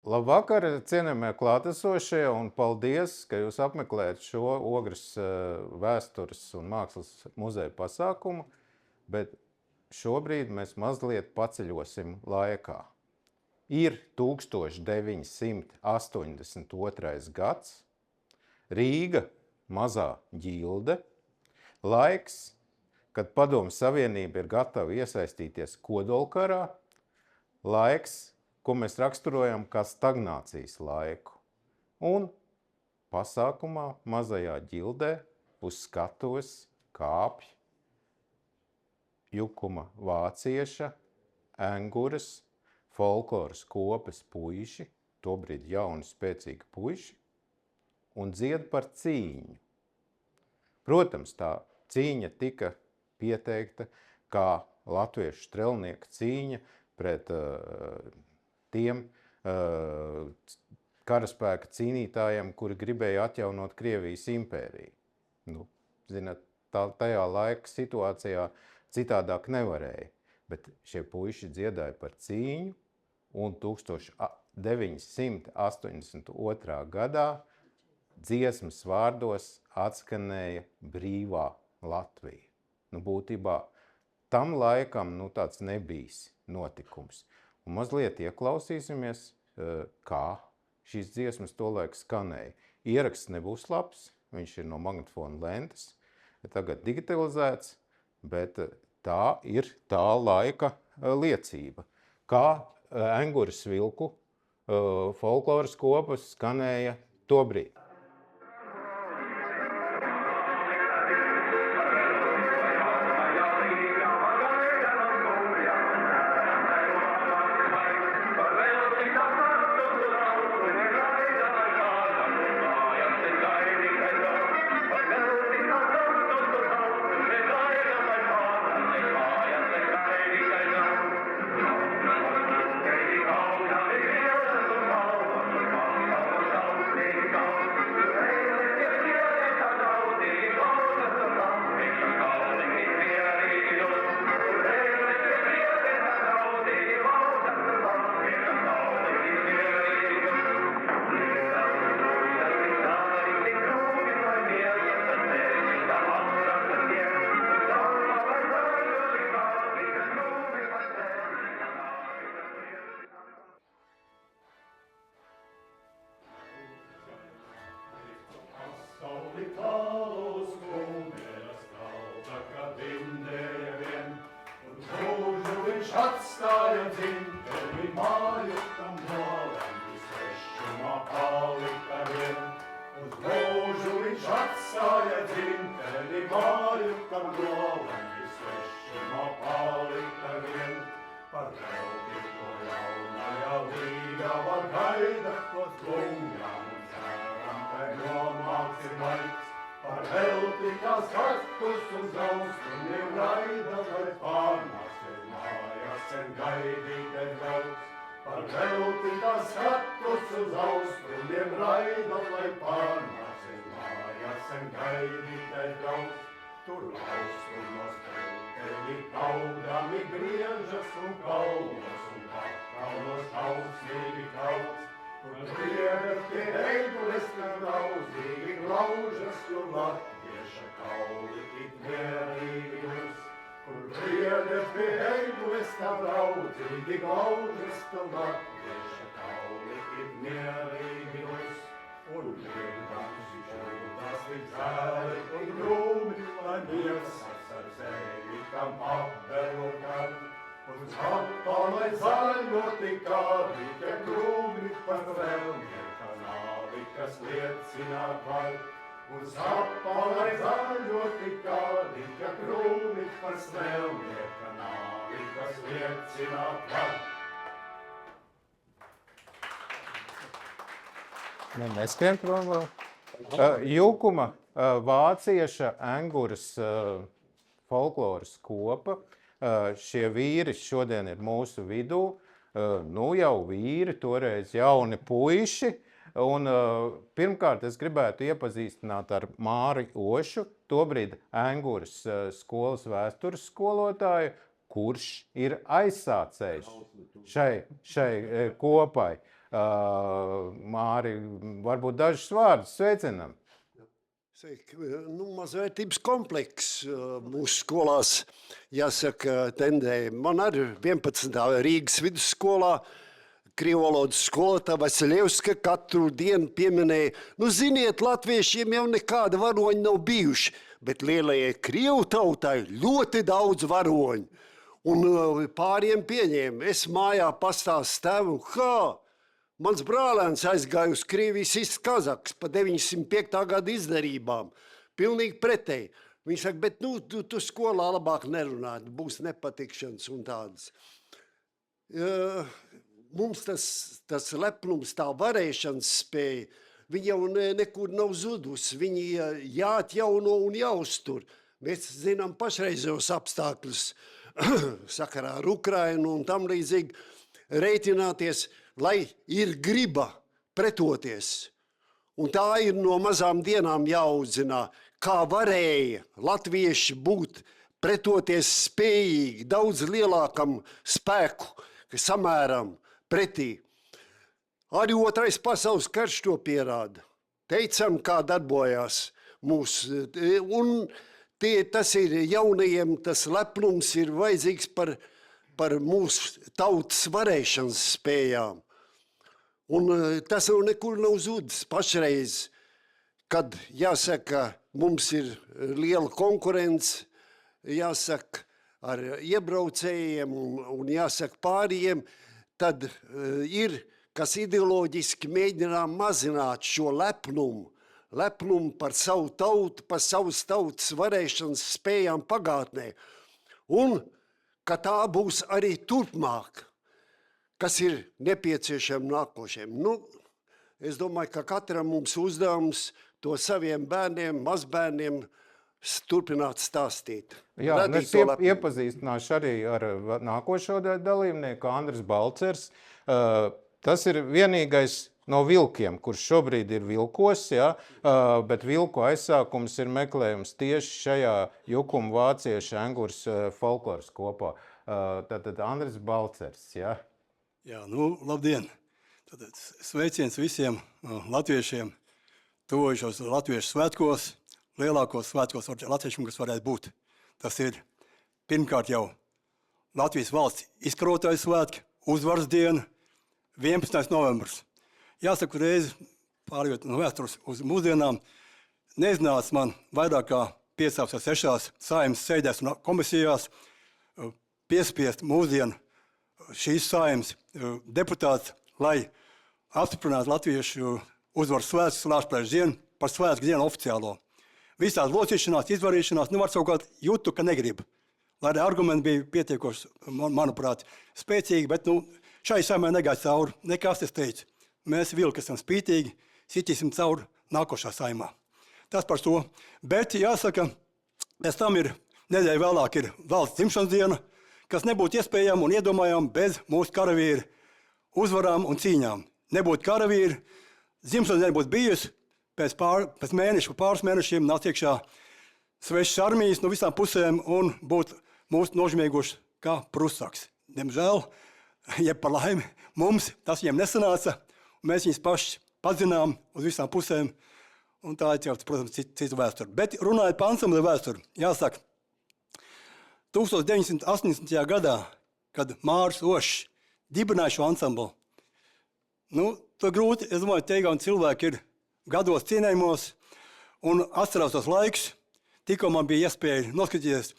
Labvakar, cienījamie klātesošie, un paldies, ka jūs apmeklējat šo Ogres vēstures un mākslas muzeja pasākumu, bet šobrīd mēs mazliet paceļosim laikā. Ir 1982. gads, Rīga, mazā ģilde, laiks, kad Padomju Savienība ir gatava iesaistīties kodolkarā, laiks, ko mēs raksturojam kā stagnācijas laiku. Un pasākumā mazajā ģildē uz skatuves kāpj Jukuma vācieša, Enguras, folkloras kopes puiši, tobrīd jauni spēcīgi puiši, un dzied par cīņu. Protams, tā cīņa tika pieteikta kā latviešu strelnieku cīņa pret tiem karaspēka cīnītājiem, kuri gribēja atjaunot Krievijas impēriju. Zināt, tajā laika situācijā citādāk nevarēja, bet šie puiši dziedāja par cīņu, un 1982. gadā dziesmas vārdos atskanēja brīvā Latvija. Būtībā tam laikam tāds nebijis notikums. Un mazliet ieklausīsimies, kā šīs dziesmas tolaik skanēja. Ieraksts nebūs labs, viņš ir no magnetofona lentes, tagad digitalizēts, bet tā ir tā laika liecība. Kā Enguras vilku folkloras kopas skanēja tobrīd. Neskrien prom vēl. Jukuma vācieša Enguras folkloras kopa. Šie vīri šodien ir mūsu vidū. Jau vīri, toreiz jauni puiši. Un pirmkārt es gribētu iepazīstināt ar Māri Ošu, tobrīd Enguras skolas vēstures skolotāju, kurš ir aizsācējs šai kopai. Māri, varbūt dažus vārdus sveicinam. Mazvērtības komplekss mūsu skolās, jāsaka, tendē. Man arī 11. Rīgas vidusskolā krievu valodas skolotāja Vasilevska katru dienu pieminēja, ziniet, latviešiem jau nekāda varoņa nav bijuši, bet lielajai krievu tautai ļoti daudz varoņu. Un pāriem pieņēma, es mājā pastāstu tēvu, mans brālēns aizgāja uz Krievijas izs Kazaks pa 905. gada izdarībām. Pilnīgi pretēji. Viņš saka, bet tu skolā labāk nerunā, būs nepatikšanas un tādas. Mums tas lepnums, tā varēšanas spēja, viņi jau nekur nav zudusi. Viņi jāatjauno un jāuztur. Mēs zinām pašreizējos apstākļus sakarā ar Ukrainu un tam līdzīgi reiķināties, lai ir griba pretoties. Un tā ir no mazām dienām jāaudzina, kā varēja latvieši būt pretoties spējīgi daudz lielākam spēku, samēram pretī. Arī Otrais pasaules karš to pierāda. Teicam, kā darbojās mūsu. Un tas ir jaunajiem, tas lepnums ir vajadzīgs par mūsu tautas varēšanas spējām. Un tas jau nekur nav zudis pašreiz, kad, jāsaka, mums ir liela konkurence, jāsaka, ar iebraucējiem un jāsaka pārējiem, tad ir, kas ideoloģiski mēģinām mazināt šo lepnumu par savu tautu, par savas tautas varēšanas spējām pagātnē. Un ka tā būs arī turpmāk, kas ir nepieciešama nākošiem. Es domāju, ka katram mums uzdevums to saviem bērniem, mazbērniem turpināt stāstīt. Jā, es iepazīstināšu arī ar nākošo dalībnieku, Andris Balcers. Tas ir vienīgais no vilkiem, kurš šobrīd ir vilkos, bet vilku aizsākums ir meklējums tieši šajā Jukuma vāciešu Engurs folkloras kopā. Tātad Andris Balcers, jā? Jā, labdien! Tātad sveiciens visiem latviešiem tuvojušos latviešu svētkos, lielākos svētkos latviešiem, kas varētu būt. Tas ir pirmkārt jau Latvijas valsts izkarotāju svētki, uzvaras diena, 11. novembris. Jāsaka, reizi pārējot no vēstures uz mūsdienām, neiznāca man vairāk kā 5 vai 6 Saeimas sēdēs un komisijās piespiest mūsdienu šīs Saeimas deputāts, lai apstiprinātu latviešu uzvaras svētkus Lāčplēša dienu par svētku dienu oficiālo. Visās locīšanās, izvarīšanās, var savukārt jūtu, ka negrib. Lai arī argumenti bija pietiekoši, manuprāt, spēcīgi, bet šai Saeimai negāja cauri. Nekas, es teicu. Mēs vilki esam spītīgi, sitīsim cauri nākošā Saeimā. Tas par to. Bet jāsaka, pēc tam nedēļa vēlāk ir valsts dzimšanas diena, kas nebūtu iespējama un iedomājama bez mūsu karavīru uzvarām un cīņām. Nebūtu karavīru, dzimšanas diena būtu bijusi, pēc pāris mēnešiem nāc iekšā svešas armijas no visām pusēm un būtu mūs nožmieguši kā prusaks. Diemžēl, jeb par laimi, mums tas viņiem nesanāca. Mēs viņus paši padzinām uz visām pusēm, un tā ir, protams, cita vēsture. Bet runājot par ansambļa vēsturi, jāsaka, 1980. gadā, kad Māris Ošs dibināja šo ansamblu, to grūti, es domāju, teikt, cilvēki ir gados cienējumos, un atcerās tos laikus, tikko man bija iespēja noskatīties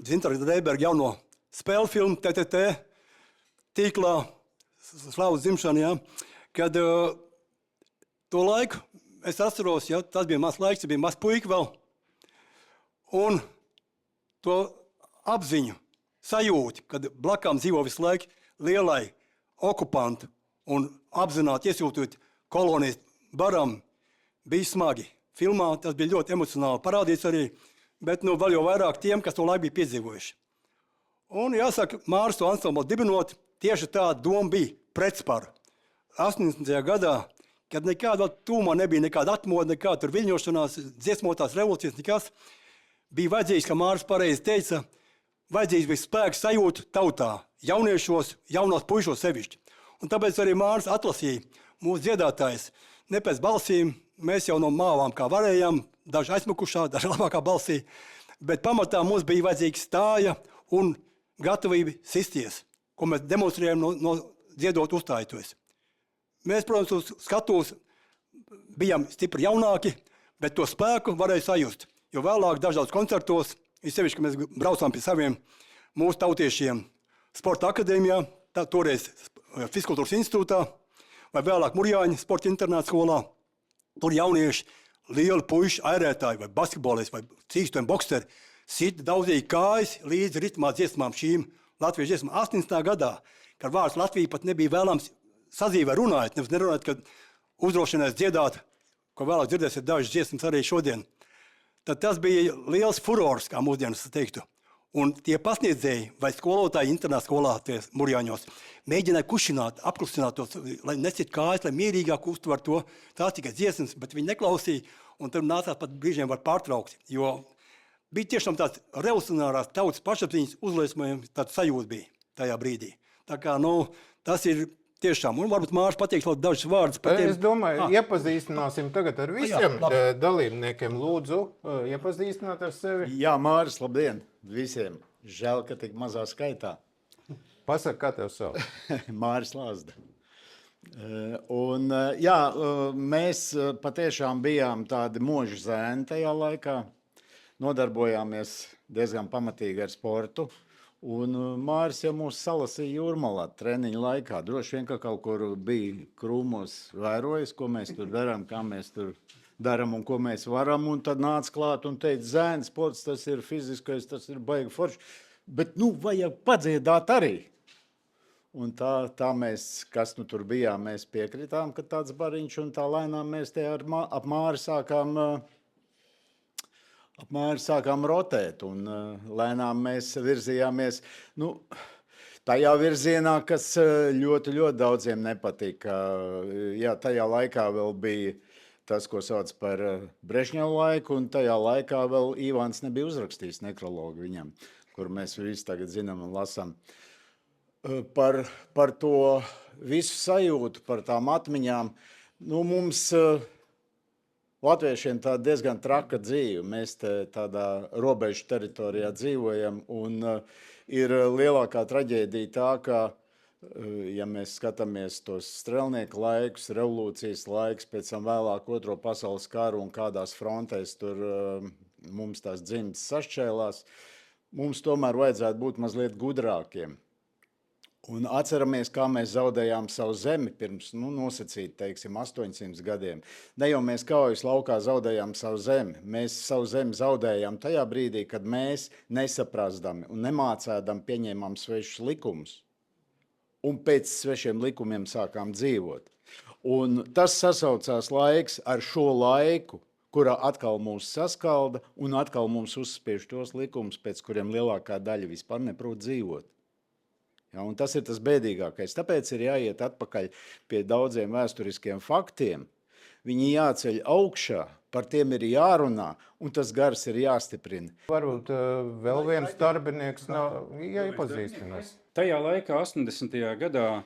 Zintra Dreiberga jauno spēļu filmu TTT tīklā, Slavas dzimšana, kad to laiku es atceros, tas bija mans laiks, bija maz puika vēl, un to apziņu, sajūti, kad blakām dzīvo visu laiku lielai okupantu un apzināti iesūtot kolonijas baram, bija smagi. Filmā tas bija ļoti emocionāli parādīts arī, bet vēl jau vairāk tiem, kas to laiku bija piedzīvojuši. Un jāsaka, Māris to ansamblu dibinot, tieši tāda doma bija pretspara. 80. gadā, kad nekāda tūmā nebija nekāda atmoda, nekāda tur viļņošanās, dziesmotās revolūcijas, nekas, bija vajadzīgs, kā Māris pareizi teica, vajadzīgs bija spēks sajūta tautā, jauniešos, jaunās puišos sevišķi. Un tāpēc arī Māris atlasīja mūsu dziedātājs. Ne pēc balsīm, mēs jau no māvām kā varējām, daži aizmukušā, daži labākā balsī, bet pamatā mums bija vajadzīga stāja un gatavība sisties, ko mēs demonstrējam no dziedot uzstājoties. Mēs, protams, uz skatuves bijām stipri jaunāki, bet to spēku varēja sajust. Jo vēlāk dažādos koncertos, sevišķi, ka mēs braucām pie saviem mūsu tautiešiem sporta akadēmijā, toreiz Fiskultūras institūtā, vai vēlāk Murjāņa sporta internāta skolā. Tur jaunieši, lieli puiši, airētāji, vai basketbolisti, vai cīkstoņi bokseri, sit daudzīja kājas līdz ritmā dziesmām šīm latviešu dziesmām. 80. gadā, kad vārds Latvija pat nebija vēlams sadzīvē runājot, nevis nerunājot, kad uzdrošinās dziedāt, ko vēlāk dzirdēsiet dažas dziesmas arī šodien. Tad tas bija liels furors, kā mūsdienas teiktu. Un tie pasniedzēji vai skolotāji internāta skolā, tie Murjāņos, mēģināja kušināt, apklusināt tos, lai nesit kājas, lai mierīgāk uztver to. Tā tikai dziesmas, bet viņi neklausīja, un tur nācās pat brīžiem var pārtraukt, jo bija tiešām tāds revolucionārās tautas pašapziņas uzliesmojums, tāds sajūta bija tajā brīdī. Tā kā, tas ir tiešām, un varbūt Māris pateiks vēl dažus vārdus par tiem. Es domāju, iepazīstināsim tagad ar visiem dalībniekiem. Lūdzu, iepazīstināt ar sevi. Jā, Māris, labdien visiem. Žēl, ka tik mazā skaitā. Pasaka, kā tev sauc? Māris Lāzda. Un, jā, mēs patiešām bijām tādi moži zēni tajā laikā. Nodarbojāmies diezgan pamatīgi ar sportu. Un Māris jau mūs salasīja Jūrmalā treniņu laikā. Droši vien, ka kaut kur bija krūmos vērojis, ko mēs tur darām, kā mēs tur darām un ko mēs varam. Un tad nāca klāt un teica, zēns sports, tas ir fiziskais, tas ir baigi forši. Bet, vajag padziedāt arī. Un tā mēs, kas tur bijām, mēs piekritām, ka tāds bariņš un tā lēnām mēs te ap Māri sākām rotēt, un lēnām mēs virzījāmies tajā virzienā, kas ļoti, ļoti daudziem nepatika. Jā, tajā laikā vēl bija tas, ko sauc par Brežņeva laiku, un tajā laikā vēl Ivāns nebija uzrakstījis nekrologu viņam, kur mēs visi tagad zinām un lasām. Par to visu sajūtu, par tām atmiņām, mums latviešiem tā diezgan traka dzīve. Mēs tādā robežu teritorijā dzīvojam, un ir lielākā traģēdija tā, ka, ja mēs skatāmies tos strelnieku laikus, revolūcijas laikus, pēc tam vēlāk Otro pasaules karu un kādās frontēs tur mums tās dzimtas sašķēlās, mums tomēr vajadzētu būt mazliet gudrākiem. Un atceramies, kā mēs zaudējām savu zemi pirms, nosacīt, teiksim, 800 gadiem. Ne jau mēs kaujas laukā zaudējām savu zemi. Mēs savu zemi zaudējām tajā brīdī, kad mēs nesaprastami un nemācēdam pieņēmām svešus likumus. Un pēc svešiem likumiem sākām dzīvot. Un tas sasaucās laiks ar šo laiku, kurā atkal mūs saskalda un atkal mums uzspiež tos likumus, pēc kuriem lielākā daļa vispār neprot dzīvot. Ja, un tas ir tas bēdīgākais. Tāpēc ir jāiet atpakaļ pie daudziem vēsturiskiem faktiem. Viņi jāceļ augšā, par tiem ir jārunā, un tas gars ir jāstiprina. Varbūt vēl viens darbinieks nav iepazīstinās. Tajā laikā, 80. gadā,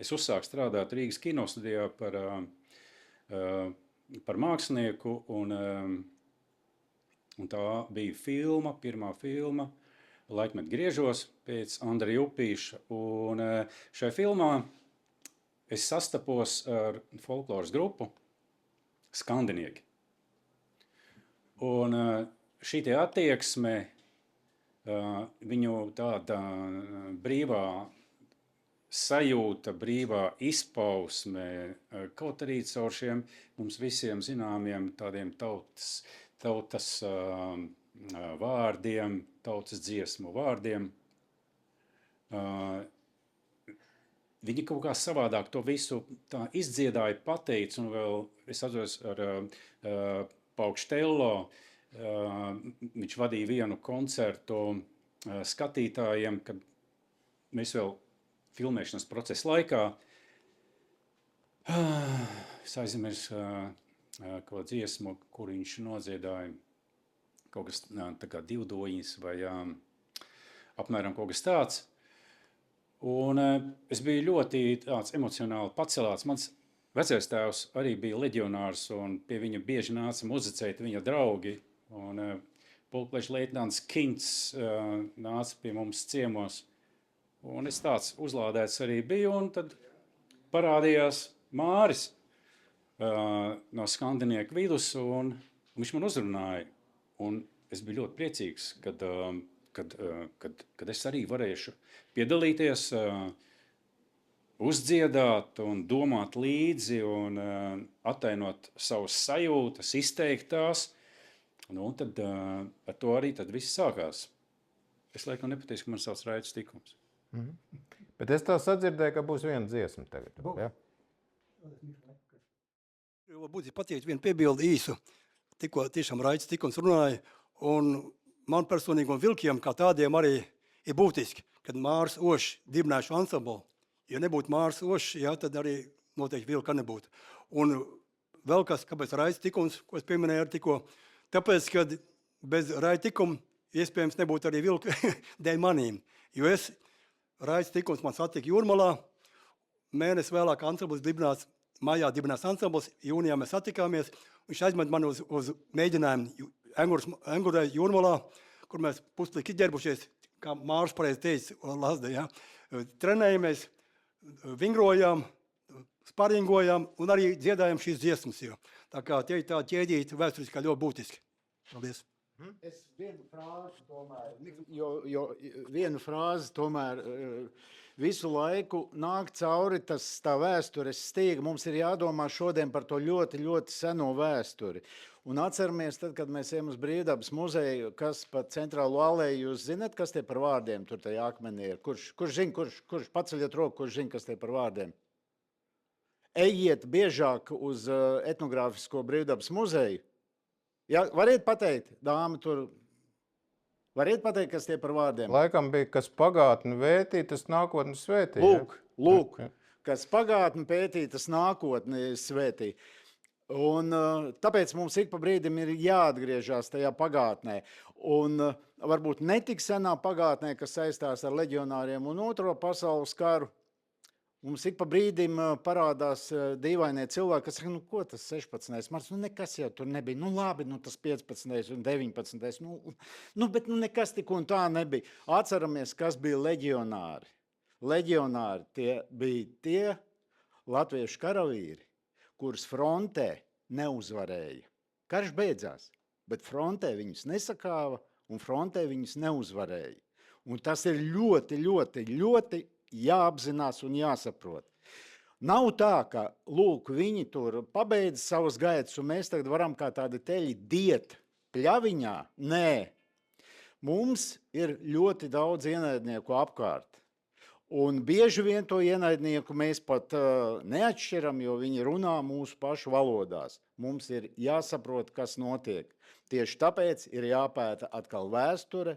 es uzsāku strādāt Rīgas kinostudijā par mākslinieku, un tā bija filma, pirmā filma, Laikmet griežos pēc Andreja Upīša, un šajā filmā es sastapos ar folkloras grupu Skandinieki. Un šī attieksme, viņu tāda brīvā sajūta, brīvā izpausme, kaut arī caur šiem mums visiem zināmiem tādiem tautas vārdiem, tautas dziesmu vārdiem. Viņi kaut kā savādāk to visu tā izdziedāja, pateica, un vēl es atceros ar Paukštello, viņš vadīja vienu koncertu skatītājiem, kad mēs vēl filmēšanas procesa laikā, es aizmirsu kaut dziesmu, kur viņš nodziedāja, kaut kas tā kā divdoņas vai apmēram kaut kas tāds. Un es biju ļoti tāds emocionāli pacelāts. Mans vecais tēvs arī bija leģionārs, un pie viņa bieži nāca muzicēt viņa draugi. Un pulkveža leitnants Kints nāca pie mums ciemos. Un es tāds uzlādēts arī biju, un tad parādījās Māris no Skandinieku vidus, un viņš man uzrunāja. Un es biju ļoti priecīgs, kad es arī varēšu piedalīties, uzdziedāt un domāt līdzi un attainot savas sajūtas, izteikt tās. Nu, tad ar to arī tad viss sākās. Es laikam nepateicu, ka man sauc Raitis Tikums. Bet es tā sadzirdēju, ka būs viena dziesma tagad. Ja? Būtu pateikt vienu piebildi īsu. Tikko tiešām Raitis Tikums runāja, un man personīgi un vilkiem kā tādiem arī ir būtiski, kad Mārs Ošs dibināja šo ansamblu. Ja nebūtu Mārs Ošs, jā, tad arī noteikti vilka nebūtu. Un vēl kas, kāpēc Raitis Tikums, ko es pieminēju ar tikko, tāpēc, kad bez Raita Tikuma iespējams nebūtu arī vilka dēļ manīm. Jo Raitis Tikums man satika Jūrmalā, mēnesi vēlāk ansamblis dibināts, maijā dibināts ansamblis, jūnijā mēs satikāmies, viņš aizmet mani uz mēģinājumu Engurē Jūrmalā, kur mēs puslīgi ģērbušies, kā Mārs pareizi teica, Lazda, ja? Trenējamies, vingrojām, sparingojām un arī dziedājām šīs dziesmas. Jo. Tā kā tie ir tā ķēdīti vēsturiskā ļoti būtiski. Paldies. Es vienu frāzi tomēr, vienu frāzi tomēr visu laiku nāk cauri tā vēstures stīga. Mums ir jādomā šodien par to ļoti, ļoti seno vēsturi. Un atceramies, tad, kad mēs ejam uz Brīvdabas muzeju, kas pa centrālo aleju, jūs zināt, kas tie par vārdiem tur tajā akmenī ir? Kurš zina, kurš paceļiet roku, kurš zina, kas tie par vārdiem? Ejiet biežāk uz etnogrāfisko Brīvdabas muzeju. Ja, variet pateikt, dāma tur, variet pateikt, kas tie par vārdiem? Laikam bija, kas pagātni vētī, tas nākotni svētī. Lūk, kas pagātni pētī, tas nākotni svētī. Un tāpēc mums ik pa brīdim ir jāatgriežās tajā pagātnē. Un varbūt netik senā pagātnē, kas saistās ar leģionāriem un Otro pasaules karu, mums ik pa brīdim parādās dīvainie cilvēki, kas saka, nu ko tas 16. marts, nu nekas jau tur nebija, nu labi, nu tas 15. un 19. Bet nekas tik un tā nebija. Atceramies, kas bija leģionāri. Leģionāri tie bija tie latviešu karavīri, kurus frontē neuzvarēja. Karš beidzās, bet frontē viņus nesakāva un frontē viņus neuzvarēja. Un tas ir ļoti, ļoti, ļoti jāapzinās un jāsaprot. Nav tā, ka, lūk, viņi tur pabeidz savas gaitas, un mēs tagad varam kā tādi teļi diet pļaviņā. Nē, mums ir ļoti daudz ienaidnieku apkārt. Un bieži vien to ienaidnieku mēs pat neatšķiram, jo viņi runā mūsu pašu valodās. Mums ir jāsaprot, kas notiek. Tieši tāpēc ir jāpēta atkal vēsture,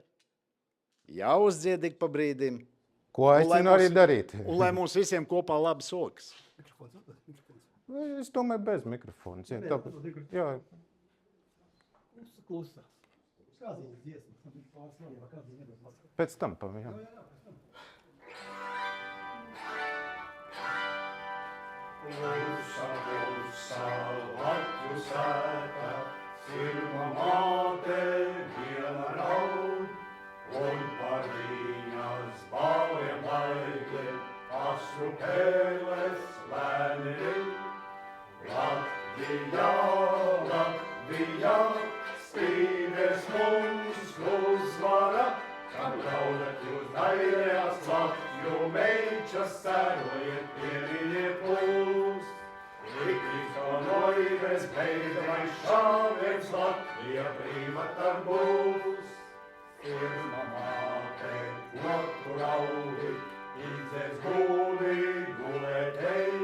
jāuzdzied ik pa brīdim. Ko aicinu arī darīt? Un lai mums visiem kopā labi sokas. Es domāju, bez mikrofona. Jā. Pēc tam jā. Klusa, Latviju sēta, Sirma māte viena raud, un par viņas baliem laigiem asu pēles lēni rit. Latvijā, Latvijā, spīdes mums uzvara, kam kaudat jūs daļējās Latviju meičas sērojiet, pieminiet mūs. Rikrisko noides beidamai šāviens Latvija brīva tad būs. Sirma māte, ko tu raudi, izdzēs gūdi, gulēt ej,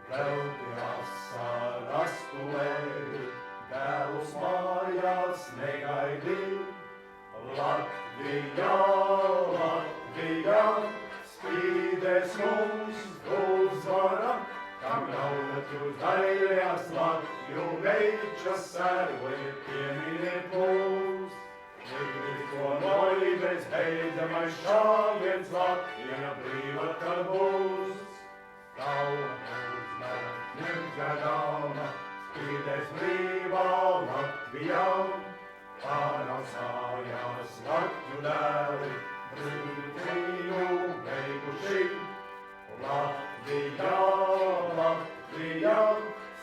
velti asaras tu lēji, dēlus mājās negaidi. Latvijā, Latvijā, spīdēs mums uzvara, kam ļaudat jūs daļējās Latviju meičas sērojiet, pieminiet mūs. Rikrisko noides jaunības beidzamais šāviens Latvija brīva tad būs. Tauta uzmana, ņemt gadāma, spīdēs brīvā Latvijā. Pārnāsājās Latviju dēli, brīvību beiguši. Latvijā, Latvijā,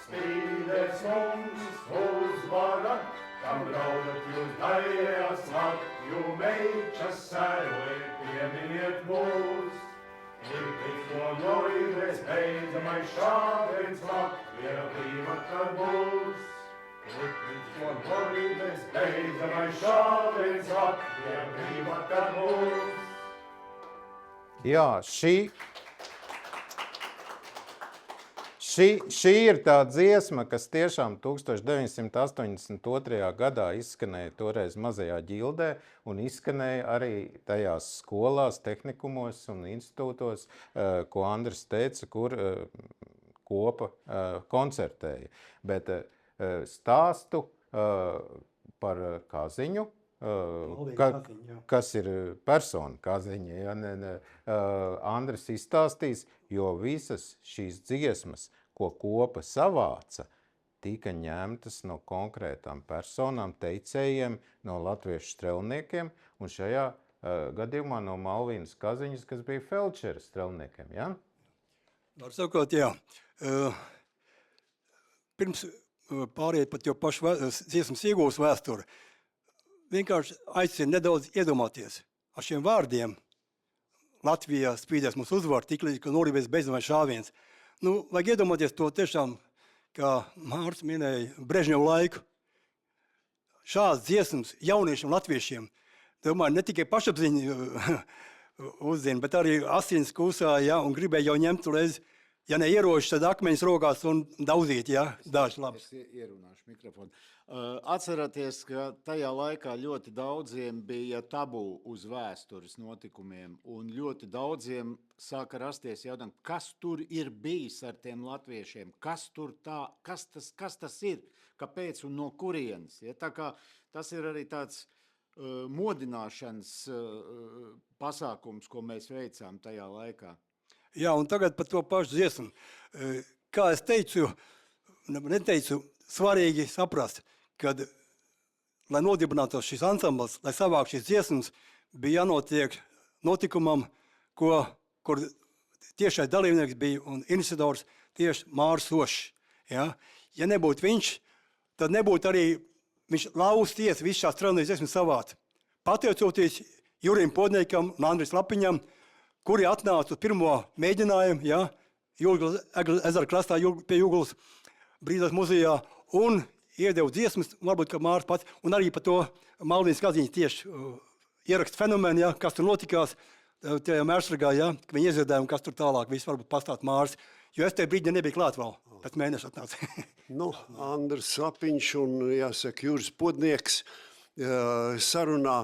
spīdēs mums uzvara, kam braudat jūs daļās Latviju meičas sērojiet, pieminiet mūs. Ir tik no jaunības beidzamais šāviens Latvija brīva tad būs. Ir tik no jaunības beidzamais šāviens Latvija brīva tad būs. Jā, šī ir tā dziesma, kas tiešām 1982. gadā izskanēja toreiz mazajā ģildē un izskanēja arī tajās skolās, tehnikumos un institūtos, ko Andris teica, kur kopa koncertēja. Bet stāstu par Kaziņu, kas ir persona Kaziņa, ja, Andris izstāstīs, jo visas šīs dziesmas, ko kopa savāca, tika ņemtas no konkrētām personām, teicējiem, no latviešu strelniekiem, un šajā gadījumā no Malvīnas Kaziņas, kas bija feldšera strelniekiem, ja? Var sakot, jā. Pirms pāriet pat jau pašu dziesmas iegūs vēsturi, vienkārši aicinu nedaudz iedomāties ar šiem vārdiem. Latvijā spīdēs mums uzvar, tik līdz, ka norīvēs beidzamais šāviens. Nu, vajag iedomāties to tiešām, kā Mārts minēja, Brežņeva laiku. Šāds dziesmas jauniešiem latviešiem, domāju, ne tikai pašapziņu uzzina, bet arī asins kusā, ja, un gribēja jau ņemt reiz, ja ne ieroči, tad akmeņus rokās un daudzīt, ja, daži labs. Es ierunāšu mikrofonu. Atceraties, ka tajā laikā ļoti daudziem bija tabū uz vēstures notikumiem, un ļoti daudziem sāka rasties jautājumi, kas tur ir bijis ar tiem latviešiem, kas tas ir, kāpēc un no kurienes. Ja? Tā kā tas ir arī tāds modināšanas pasākums, ko mēs veicām tajā laikā. Jā, un tagad par to pašu dziesmu. Kā es teicu, svarīgi saprast, kad, lai nodibinātos šis ansambls, lai savāk šīs dziesmas, bija jānotiek notikumam, kur tiešais dalībnieks bija un iniciators tieši Māris Ošs. Ja? Ja nebūtu viņš, tad nebūtu arī viņš lausties visu šās strelnības dziesmas savāt. Pateicoties Jurim Podniekam un Andris Lapiņam, kuri atnāca uz pirmo mēģinājumu, ja, ezera krastā pie Jūglas Brīvības muzejā, un iedevu dziesmas, varbūt, ka Mārs pats, un arī par to Malvīnas Kaziņas tieši ierakstu fenomenu, ja, kas tur notikās, tajā Mērsragā, ja, ka viņi ieziedēja, un kas tur tālāk, viss varbūt pastāt Mārs, jo es te brīdī nebija klāt vēl, pēc mēneša atnāca. Nu, Andris Lapiņš un, jāsaka, Juris Podnieks sarunā,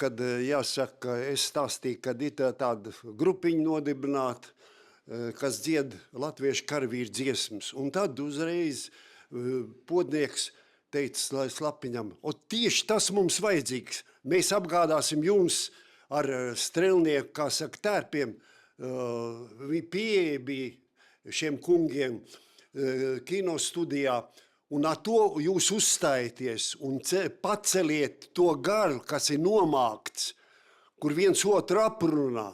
kad, jāsaka, es stāstīju, kad ir tāda grupiņa nodibināta, kas dzied latviešu karavīru dziesmas. Un tad uzreiz Podnieks teica Lapiņam, tieši tas mums vajadzīgs. Mēs apgādāsim jums ar strelnieku, kā saka, tērpiem. Pieeja bija šiem kungiem kinostudijā. Un ar to jūs uzstājieties un paceliet to garu, kas ir nomākts, kur viens otru aprunā,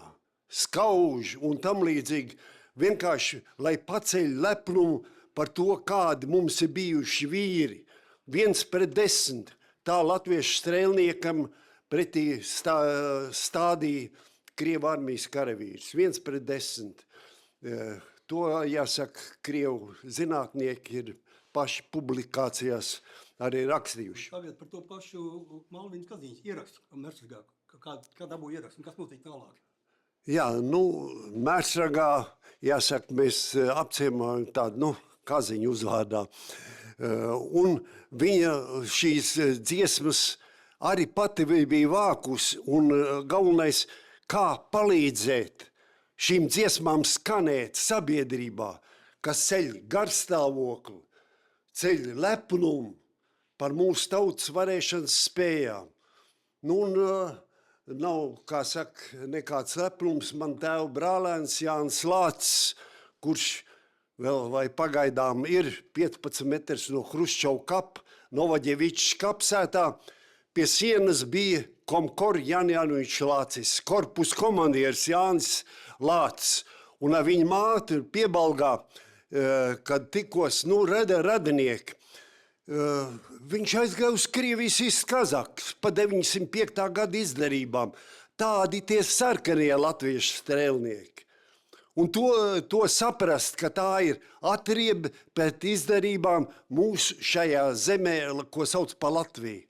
skauž un tam līdzīgi. Vienkārši, lai paceļ lepnumu par to, kādi mums ir bijuši vīri. 1-10. Tā latviešu strēlniekam pretī stādīja Krievu armijas karavīrs. 1-10. To, jāsaka, Krievu zinātnieki ir paši publikācijās arī rakstījuši. Tagad par to pašu Malvīnas Kaziņas ierakstu, Mērsragā, kā dabūja ierakstu un kas notiek tālāk? Jā, nu, Mērsragā, jāsaka, mēs apciemojam tādu, Kaziņu uzvārdā. Un viņa šīs dziesmas arī pati bija vākus, un galvenais, kā palīdzēt šīm dziesmām skanēt sabiedrībā, kas ceļ garstāvokli, ceļ lepnumu par mūsu tautas varēšanas spējām. Nu, un nav, kā saka, nekāds lepnums. Man tēva brālēns Jānis Lācis, kurš vēl vai pagaidām ir 15 metrus no Hruščova kapa, Novaģevičs kapsētā, pie sienas bija komkor Janjanovičs Lācis, korpus komandieris Jānis Lācis. Un ar viņa māti Piebalgā, kad tikos, radinieki, viņš aizgāja uz Krievijas izskazaks pa 905. gada izdarībām. Tādi tie sarkanie latviešu strēlnieki. Un to saprast, ka tā ir atriebe pēc izdarībām mūsu šajā zemē, ko sauc par Latviju.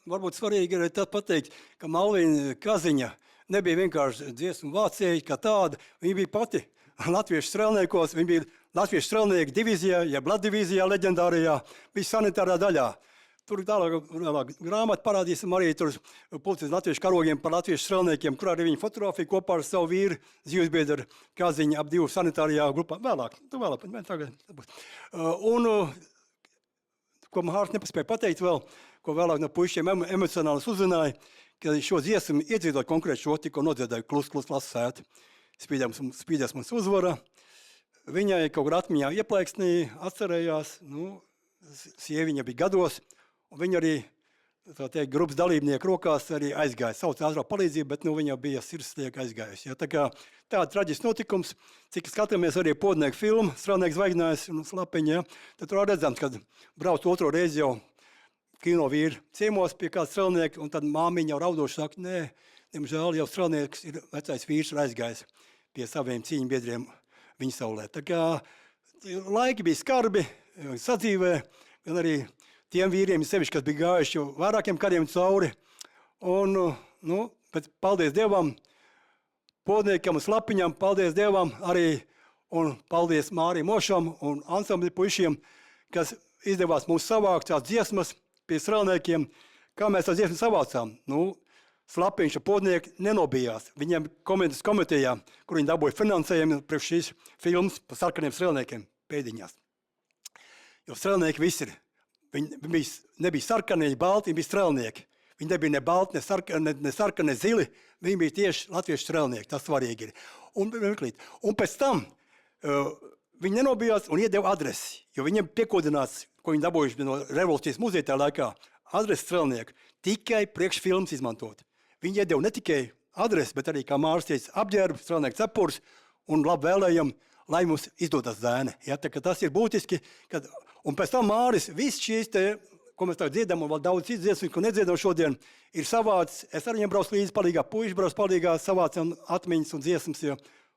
Varbūt svarīgi ir tas pateikt, ka Malvīna Kaziņa nebija vienkārši dziesmu vācēji kā tāda. Viņa bija pati latviešu strēlniekos, viņa bija latviešu strēlnieku divīzijā, jeb Latdivīzijā leģendārajā, bija sanitārā daļā. Tur tālāk grāmatu parādīsim arī tur policijas latviešu karogiem par latviešu strēlniekiem, kur arī viņa fotografija kopā ar savu vīru, dzīvesbiedru Kaziņu ap divu sanitārajā grupā. Vēlāk, tagad. Un, ko man Hārs nepaspēja pateikt vēl, ko vēlāk no puišiem emocionāli uzzināja, ka šo dziesmu iedzīvot konkrēti šo tikko nodziedāju klus lasēt. Spīdēs mums uzvara. Viņai kaut kur atmiņā ieplēksnīja, atcerējās, sieviņa bija gados, un viņa arī, tā teikt, grupas dalībnieku rokās arī aizgāja. Sauc ātrā palīdzību, bet viņa bija sirsnieka aizgājusi. Ja? Tā kā tāda traģisks notikums, cik skatāmies arī podnieku filmu, Strēlnieks zvaigznājs un Slapiņa, ja? Tad tur redzams, kad brauc otro reizi jau kino vīri ciemos pie kāda strēlnieka, un tad māmiņa jau raudoši saka, nē, diemžēl jau strēlnieks ir vecais vīrs ir aizgājis pie saviem cīņu biedriem viņa saulē. Tā kā laiki bija skarbi, sadzīvē, gan arī tiem vīriem sevišķi, kas bija gājuši vairākiem kariem cauri. Un, bet paldies Dievam, podniekam un Slapiņam, paldies Dievam arī, un paldies Mārim Mošam un ansambļu puišiem, kas izdevās mums savākt tās dziesmas pie strēlniekiem. Kā mēs tās dziesmas savācām? Slapiņš un podnieki nenobijās. Viņiem komitejā, kur viņi dabūja finansējumu priekš šīs filmas par sarkaniem strēlniekiem pēdiņās. Jo strēlnieki visi ir. Viņi nebija sarkani, balti, viņi bija strēlnieki. Viņi nebija ne balti, ne sarkani, ne zili. Viņi bija tieši latviešu strēlnieki. Tas svarīgi ir. Un pēc tam viņi nenobijās un iedeva adresi. Jo viņiem piekodināts, ko viņi dabūjuši no revolūcijas muzeja tajā laikā, adresi strēlnieku tikai priekš filmas izmantot. Viņi iedeva ne tikai adresi, bet arī, kā Mārs teica, apģērbu, strēlnieku cepurs un labi vēlējam, lai mums izdodas zēne. Ja, tas ir būtiski. Un pēc tam Māris, viss šīs, ko mēs tagad dziedam, un vēl daudz citas dziesmas, ko nedziedam šodien, ir savāds. Es ar viņiem braucu līdzi palīgā, puiši brauc palīgā, savācam atmiņas un dziesmas,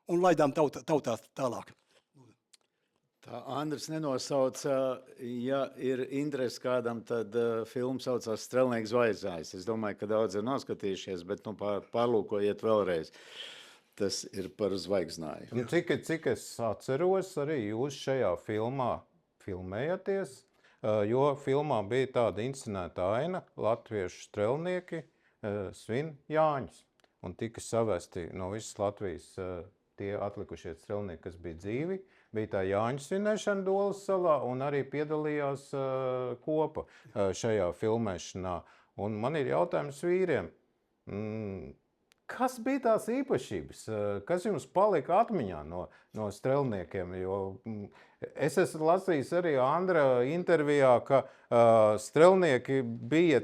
un laidām tautās tālāk. Tā Andris nenosauca, ja ir interesi kādam, tad filma saucās Strēlnieks zvaigznājs. Es domāju, ka daudz ir noskatījušies, bet pārlūkojiet vēlreiz. Tas ir par zvaigznāju. Cik es atceros, arī jūs šajā filmā filmējaties, jo filmā bija tāda inscenēta aina, latviešu strēlnieki svin Jāņus. Un tika savesti no visas Latvijas tie atlikušie strēlnieki, kas bija dzīvi. Bija tā Jāņu svinēšana Dolas salā un arī piedalījās kopa šajā filmēšanā. Un man ir jautājums vīriem, kas bija tās īpašības? Kas jums palika atmiņā no strēlniekiem? Jo es esmu lasījis arī Andra intervijā, ka strēlnieki bija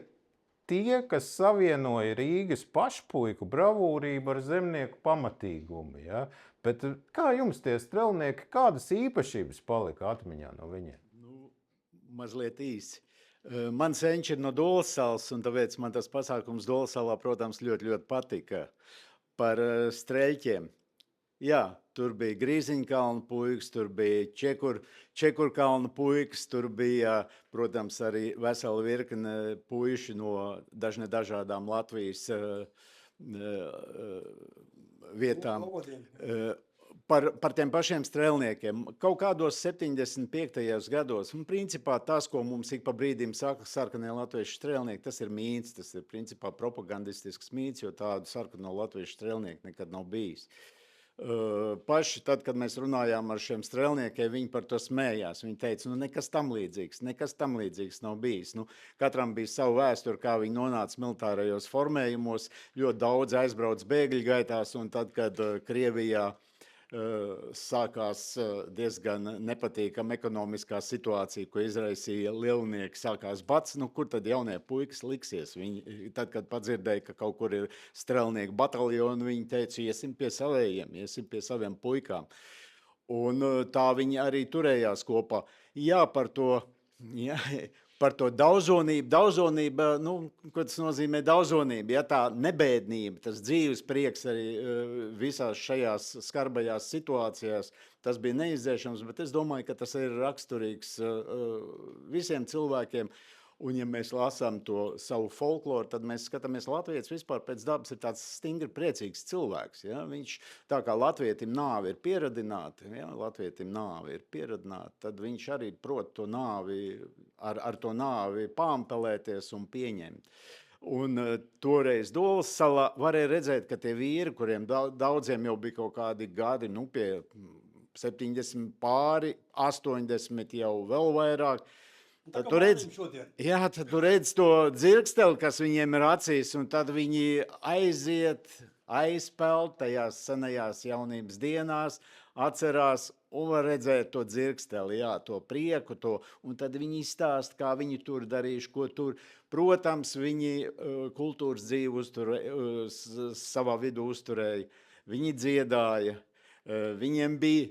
tie, kas savienoja Rīgas pašpuiku bravūrību ar zemnieku pamatīgumu. Ja? Bet kā jums tie strēlnieki, kādas īpašības palika atmiņā no viņiem? Mazliet īsi. Man senči ir no Dolas salas, un tāpēc man tas pasākums Dolas salā, protams, ļoti, ļoti patika. Par streļķiem. Jā, tur bija Grīziņkalna puikas, tur bija Čekurkalna puikas, tur bija, protams, arī vesela virkne puiši no dažādām Latvijas vietām. Par tiem pašiem strēlniekiem. Kaut kādos 75. gados, un principā tas, ko mums ik pa brīdim saka sarkanie latviešu strēlnieki, tas ir mīts, tas ir principā propagandistisks mīts, jo tādu sarkano latviešu strēlnieku nekad nav bijis. paši, tad, kad mēs runājām ar šiem strēlniekiem, viņi par to smējās. Viņi teica, nu nekas tam līdzīgs nav bijis. Nu, katram bija savu vēsturi, kā viņi nonāca militārajos formējumos, ļoti daudz aizbrauc bēgļu gaitās, un tad, kad Krievijā sākās diezgan nepatīkama ekonomiskā situācija, ko izraisīja lielnieki, sākās bats, nu kur tad jaunie puikas liksies? Viņi, tad, kad padzirdēja, ka kaut kur ir strelnieku bataljoni, viņi teica, iesim pie saviem puikām. Un tā viņi arī turējās kopā. Jā, par to daudzonību. Daudzonība, nu, ko tas nozīmē daudzonība? Ja tā nebēdnība, tas dzīves prieks arī visās šajās skarbajās situācijās, tas bija neizdzēšams, bet es domāju, ka tas ir raksturīgs visiem cilvēkiem. Un, ja mēs lasām to savu folkloru, tad mēs skatāmies, latvietis vispār pēc dabas ir tāds stingri priecīgs cilvēks. Ja? Viņš, tā kā latvietim nāve ir pieradināta, tad viņš arī prot to nāvi, ar to nāvi pāmpelēties un pieņemt. Un toreiz Dolas salā varēja redzēt, ka tie vīri, kuriem daudziem jau bija kaut kādi gadi, nu pie 70 pāri, 80 jau vēl vairāk, tad tu redz to dzirksteli, kas viņiem ir acīs, un tad viņi aizpeld tajās senajās jaunības dienās, atcerās un var redzēt to dzirksteli, jā, to prieku, un tad viņi izstāst, kā viņi tur darījuši, ko tur. Protams, viņi kultūras dzīvi savā vidū uzturēja, viņi dziedāja, viņiem bija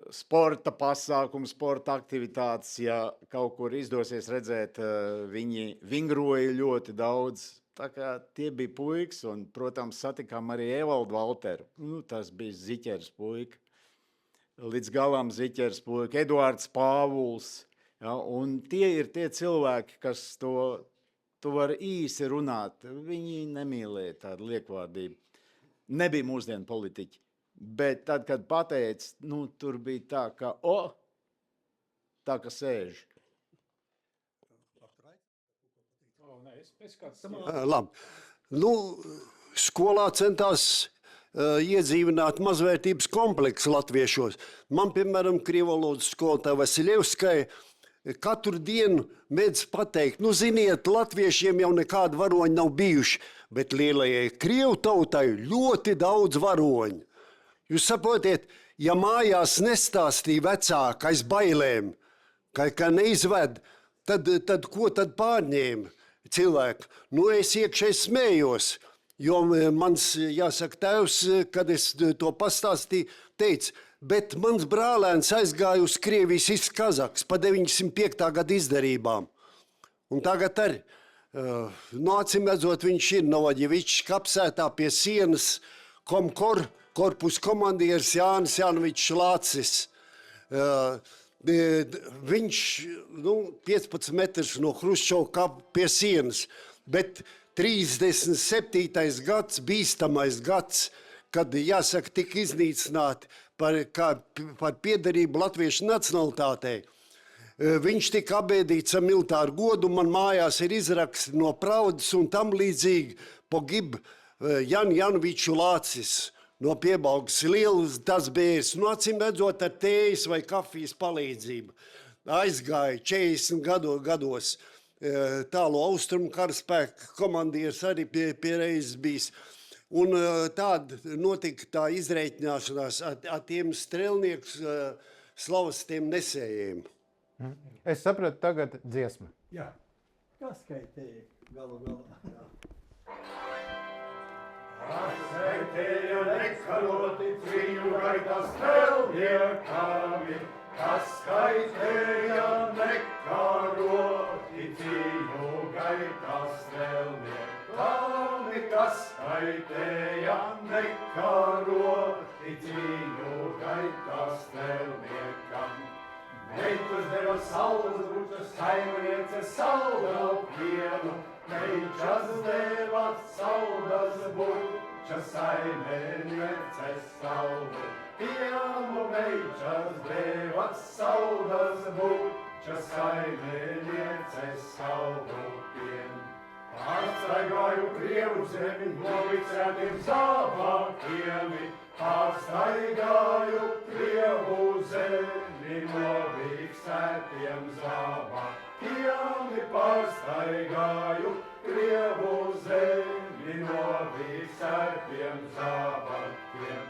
sporta pasākums, sporta aktivitātes, ja kaut kur izdosies redzēt, viņi vingroja ļoti daudz. Tā kā tie bija puikas, un, protams, satikām arī Evaldu Valteru. Nu, tas bija Ziķers puika. Līdz galam Ziķers puika, Eduards Pāvuls. Ja, un tie ir tie cilvēki, kas to var īsi runāt. Viņi nemīlēja tādu liekvārdību. Nebija mūsdienu politiķi. Bet tad, kad pateic, nu, tur bija tā, ka sēž. Labi. Nu, skolā centās iedzīvināt mazvērtības kompleksu latviešos. Man, piemēram, krievvalodas skolotāja Vasiljevskai katru dienu mēdz pateikt, nu, ziniet, latviešiem jau nekādi varoņi nav bijuši, bet lielajai krievu tautai ļoti daudz varoņu. Jūs saprotiet, ja mājās nestāstīja vecāka aiz bailēm, ka neizved, tad ko tad pārņēma cilvēki? Nu, es iekšēji smējos, jo mans, jāsaka, tēvs, kad es to pastāstīju, teica, bet mans brālēns aizgāja uz Krievijas izkazaks pa 905. gada izdarībām. Un tagad arī, nu, acīm redzot, viņš ir Novaģevičs kapsētā pie sienas, korpus komandieris Jānis Jānovičs Lācis. Viņš 15 metrus no Hruščova kapa pie sienas, bet 37. gads, bīstamais gads, kad, jāsaka, tika iznīcināti par piederību latviešu nacionalitātei. Viņš tika abēdīts ar militāru godu, man mājās ir izraksti no Praudas un tam līdzīgi pogib Jāni Jānoviču Lācis. No Piebalgas liels tas bērs, nu, acīm redzot, ar tējas vai kafijas palīdzību. Aizgāja 40 gados tālo austrumu karaspēka komandieris arī pie reizes bijis. Un tāda notika tā izreikņāšanās ar tiem strelnieku slavastiem nesējiem. Es sapratu, tagad dziesma. Jā, kas skaitīja galu galā? Atskaitēja nekaroti cīņu gaitā strelniekami, kas skaitēja nekaroti cīņu gaitā strelniekami, kas skaitēja nekaroti cīņu gaitā strelniekami. Meitus deva saules bručas saimniece salda pienu, meičas deva saudas bučas saimniece salda pienu, meičas deva saudas bučas saimniece salda pienu. Pārstaigāju Krievu zemi, noviksētiem zābakiem. Pārstaigāju Krievu zemi, noviksētiem zābakiem. Pārstaigāju Krievu zemi, noviksētiem zābakiem.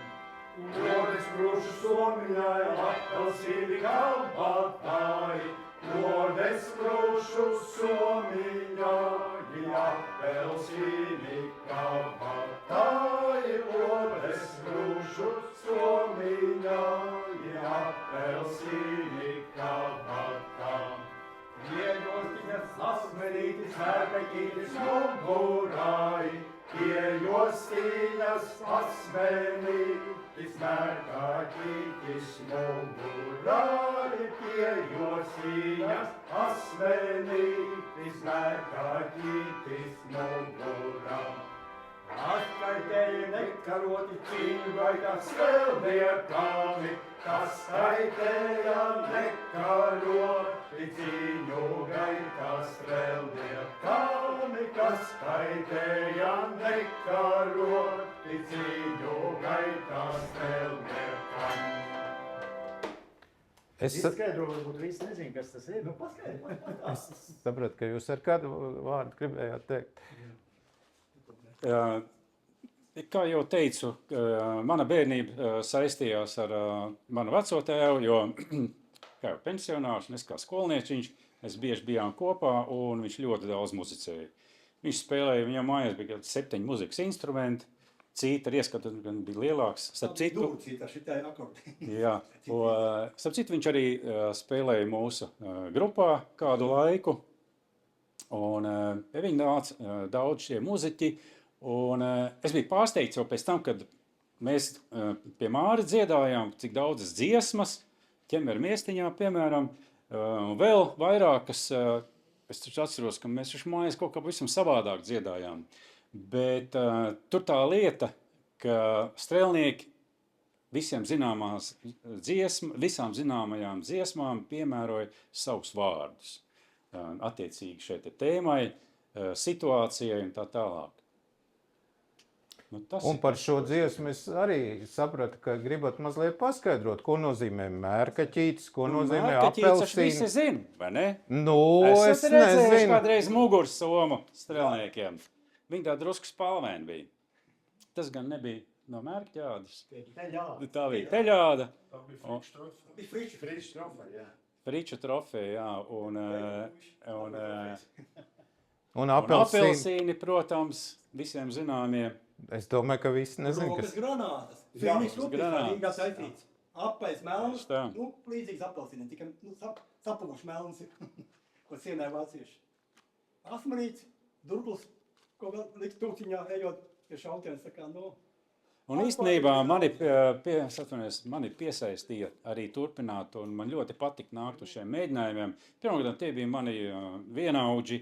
Lodes krušu Somijai, apelsīni kalpatāji. Lodes krušu Somijai, apelsīni kalpatāji. Lodes krušu Somijai, apelsīni kalpatāji. Iejostīņas asmenītis, vērpekītis mugurāji. Iejostīņas asmenītis, vērpekītis mugurāji. Iejostīņas asmenītis, vērpekītis mugurāji. Atskaitēji nekaroti cīņu gaitā svēlniekami, kas skaitēja nekaroti cīņu gaitā svēlniekami, kas skaitēja nekaroti cīņu gaitā svēlniekami. Es Izskaidro, varbūt visi nezin, kas tas ir. Nu, paskaidro. sapratu, ka jūs ar kādu vārdu gribējāt teikt. Kā jau teicu, mana bērnība saistījās ar manu veco tēvu, jo kā jau pensionārs, un es kā skolnieciņš, mēs bieži bijām kopā, un viņš ļoti daudz muzicēja. Viņš spēlēja, viņam mājās bija 7 muzikas instrumenti, cīta ieskatu gan bija lielāks. Starp citu, jā, starp citu viņš arī spēlēja mūsu grupā kādu laiku, un pie viņa nāca daudz šie muziķi. Un es biju pārsteigts jau pēc tam, kad mēs pie Māra dziedājām, cik daudzas dziesmas, ķemeru miestiņā, piemēram, un vēl vairākas, es taču atceros, ka mēs taču mājās kaut kā pavisam savādāk dziedājām. Bet tur tā lieta, ka strēlnieki visām zināmajām dziesmām piemēroja savus vārdus. Attiecīgi šeit tēmai, situācijai un tā tālāk. Nu, Un par šo dziesmu es arī sapratu, ka gribat mazliet paskaidrot, ko nozīmē mērkaķītis, ko nozīmē mērkaķītis, visi apelsīni. zina, vai ne? Nu, es Esat redzējuši nezinu. kādreiz mugurssomu strēlniekiem. Viņi tā drusku spalvēni bija. Tas gan nebija no mērkaķādas. Tā bija teļāda. Friču trofeja, jā. Un Un apelsīni. apelsīni, protams, visiem zināmie. Es domāju, ka visi nezinu, Rokas kas... granātas. Jā, Filmiņš rupis, granātas. Rīgā saistīts. Apais melns, Tieši tā. nu, līdzīgs apelsīniem, tikai sapuvuši melns ir, ko cienē vācieši. Asmanīts, durklis, ko vēl likt tūkciņā, ejot pie šautienes, tā kā, nu... Un īstenībā mani piesaistīja arī turpināt, un man ļoti patika nākt uz šiem mēģinājumiem. Pirmkārt, tie bija mani vienaudži,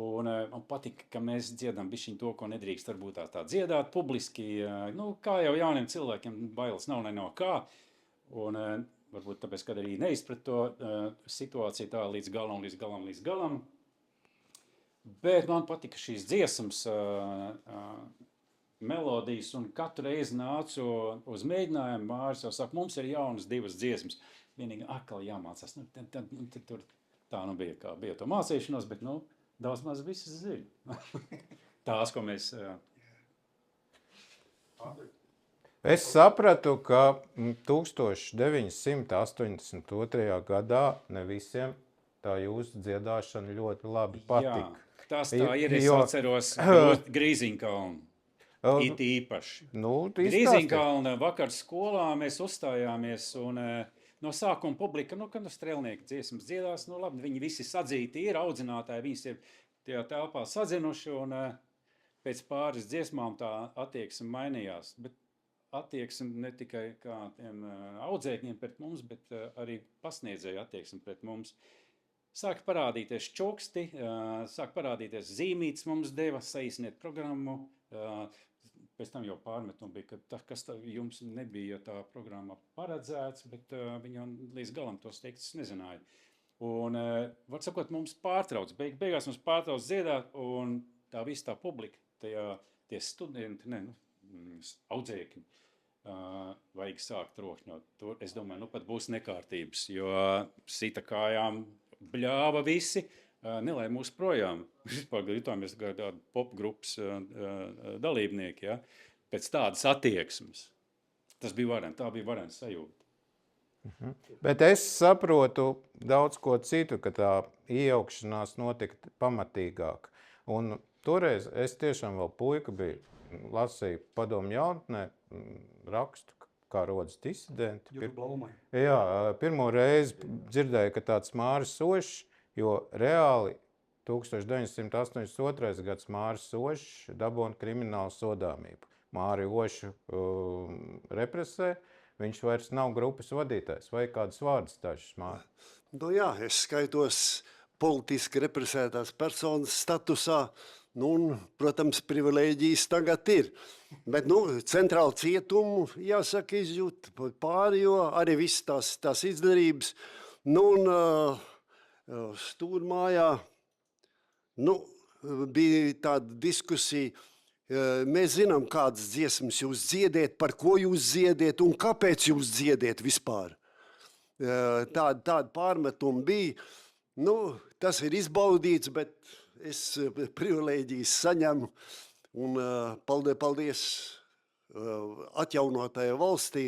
un man patika, ka mēs dziedam bišķiņ to, ko nedrīkst varbūt tā dziedāt publiski. Nu, kā jau jauniem cilvēkiem bailes nav ne no kā, un varbūt tāpēc, kad arī neizprat to situāciju tā līdz galam. Bet man patika šīs dziesmas, melodijas, un katru reizi nācu uz mēģinājumu, Māris jau saka, mums ir jaunas 2 dziesmas. Vienīgi akali jāmācās. Nu, tur tā nu bija, kā bija to mācīšanos, bet nu, daudz maz visas zina. Tās, ko mēs... Es sapratu, ka 1982. gadā ne visiem tā jūsu dziedāšana ļoti labi patika. Jā, tas tā ir, es Jo- atceros Grīziņkalnu. It īpaši. Nu, izstāstiet. Grīziņkalna vakar skolā mēs uzstājāmies, un no sākuma publika, nu, kad strēlnieki dziesmas dziedās, nu, labi, viņi visi sadzīti ir, audzinātāji, viņas ir tajā telpā sadzinuši, un pēc pāris dziesmām tā attieksme mainījās. Bet attieksme ne tikai kā tiem audzēkņiem pret mums, bet arī pasniedzēju attieksme pret mums. Sāk parādīties čuksti, sāk parādīties zīmītes mums deva, saīsniet programmu. Pēc tam jau pārmetumi bija, ka kas jums nebija tā programma paredzēts, bet viņi jau līdz galam tos tekstus nezināja. Un, var sakot, mums pārtrauc, beigās mums pārtrauc dziedāt, un tā visa tā publika, tie studenti, audzēkņi, vajag sākt rokņot. Tur, es domāju, pat būs nekārtības, jo sita kājām bļāva visi, nelai mūs projām. Vispār jutāmies kā tādi popgrupas dalībnieki, ja? Pēc tādas attieksmes. Tā bija varena sajūta. Bet es saprotu daudz ko citu, ka tā iejaukšanās notika pamatīgāk. Un toreiz es tiešām vēl puika biju, lasīju padomu jaunatnē rakstu, kā rodas disidenti. Jā, pirmo reizi dzirdēju, ka tāds Māris Ošs, jo reāli 1982. gads Māris Ošs dabūna kriminālu sodāmību. Māri Ošu represē, viņš vairs nav grupas vadītājs, vai kādas vārdas tašas Māri? Nu jā, es skaitos politiski represētās personas statusā, un, protams, privilēģijas tagad ir. Bet, centrāli cietumu, jāsaka, izjūt pāri, jo arī viss tās izdarības. Stūrmājā, bija tāda diskusija. Mēs zinām, kādas dziesmas jūs dziediet, par ko jūs dziediet un kāpēc jūs dziediet vispār. Tāda pārmetuma bija. Tas ir izbaudīts, bet es privilēģijas saņemu un paldies atjaunotajai valstī,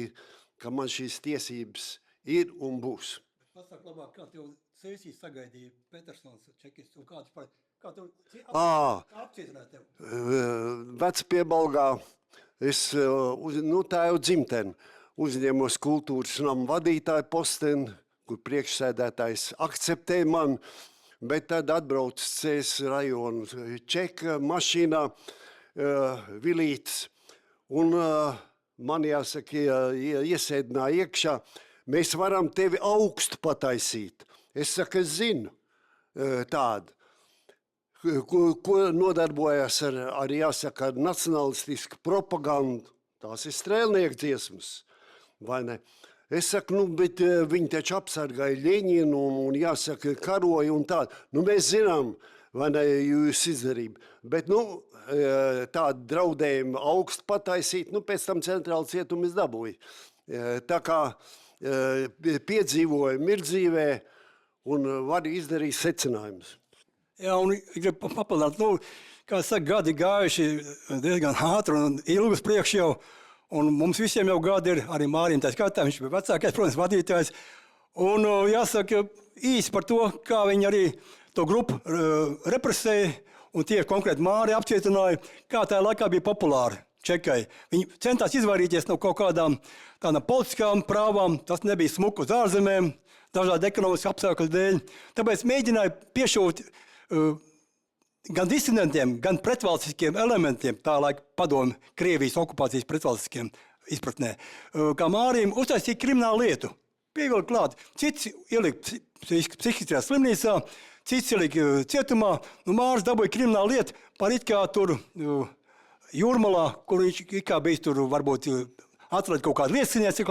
ka man šīs tiesības ir un būs. Pasaka labāk, kā tev sesijas sagaidīja Petersons, čekists un kāds par... Kā tev apcietināja tev? Vecpiebalgā, tā jau dzimteni, uzņēmos kultūras namu vadītāju posteni, kur priekšsēdētājs akceptēja man, bet tad atbrauc CS rajonu čeka mašīnā Vilīts, un man jāsaka, iesēdināja iekšā, mēs varam tevi augstu pataisīt. Es saku, es zinu tādu. Ko nodarbojas ar jāsaka, ar nacionalistisku propagandu. Tās ir strēlnieku dziesmas, vai ne? Es saku, bet viņi taču apsargāja Ļeņinu un jāsaka, karoja un tā. Mēs zinām, vai ne, jūs izdarība. Bet, tādu draudējumu augstu pataisīt, pēc tam centrāli cietumu es dabūju. Tā kā piedzīvojumu ir dzīvē un var izdarīt secinājumus. Jā, un gribu papildināt, kā saka, gadi gājuši diezgan ātri un ilgus priekš jau, un mums visiem jau gadi ir, arī Mārim tā skatā, viņš bija vecākais, protams, vadītājs, un jāsaka īsi par to, kā viņi arī to grupu represēja, un tie konkrēti Māri apcietināja, kā tajā laikā bija populāri čekai. Viņi centās izvairīties no kaut kādām tādām politiskām prāvām, tas nebija smuku uz ārzemēm, dažādi ekonomiski apstākļu dēļ, tāpēc mēģināja piešūt gan disidentiem, gan pretvalstiskiem elementiem, tā laika padomu Krievijas okupācijas pretvalstiskiem izpratnē, kā Mārim uztaisīja kriminālu lietu. Pievilkt klāt, cits ielika psihiatriskajā slimnīcā, cits ielika cietumā, Māris dabūja kriminālu lietu par it kā tur Jūrmalā, kur viņš it kā bijis tur varbūt atrast kaut kādu liecinieci.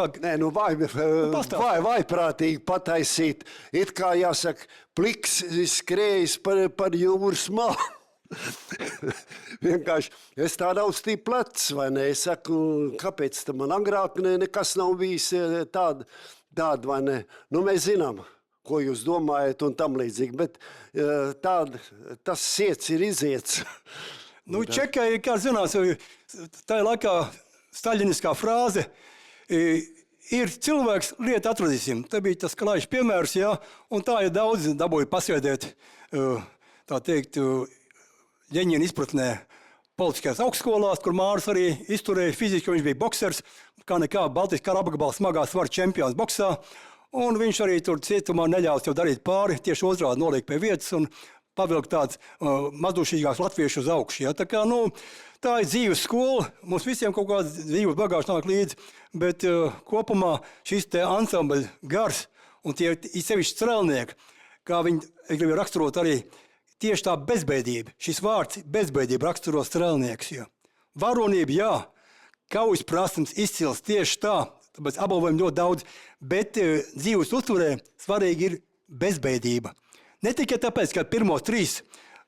Vaiprātīgi pataisīt. It kā jāsaka, pliks skrējis par jūras malu. Vienkārši es tā raustīju plecs, vai ne? Es saku, kāpēc man agrāk nekas nav bijis tāda, vai ne? Mēs zinām, ko jūs domājat un tam līdzīgi, bet tas siets ir iziets. Čekai, kā zināms, tajā laikā staļiniskā frāze ir cilvēks, lietu atradīsim. Tā bija tas klājš piemērs, jā, un tā ir daudz dabūja pasēdēt, tā teikt, Ļeņina izpratnē politiskajās augstskolās, kur Māris arī izturēja fiziski, viņš bija boksers, kā nekā Baltijas kara apgabala smagā svara čempions boksā, un viņš arī tur cietumā neļāva sev darīt pāri, tieši otrādi noliek pie vietas un pavilkt tāds mazdušīgāks latviešu uz augšu. Ja? Tā kā, tā ir dzīves skola, mums visiem kaut kāds dzīves bagāžs nāk līdzi, bet kopumā šis te ansambļa gars un tie sevišķi strēlnieki, kā viņi, es gribu raksturot arī tieši tā bezbeidība, šis vārds bezbeidība raksturo strēlnieks. Ja. Varonība, jā, kaujas prasmes izcils tieši tā, tāpēc apbalvojam ļoti daudz, bet dzīves uzturē svarīgi ir bezbeidība. Ne tikai tāpēc, ka pirmos 3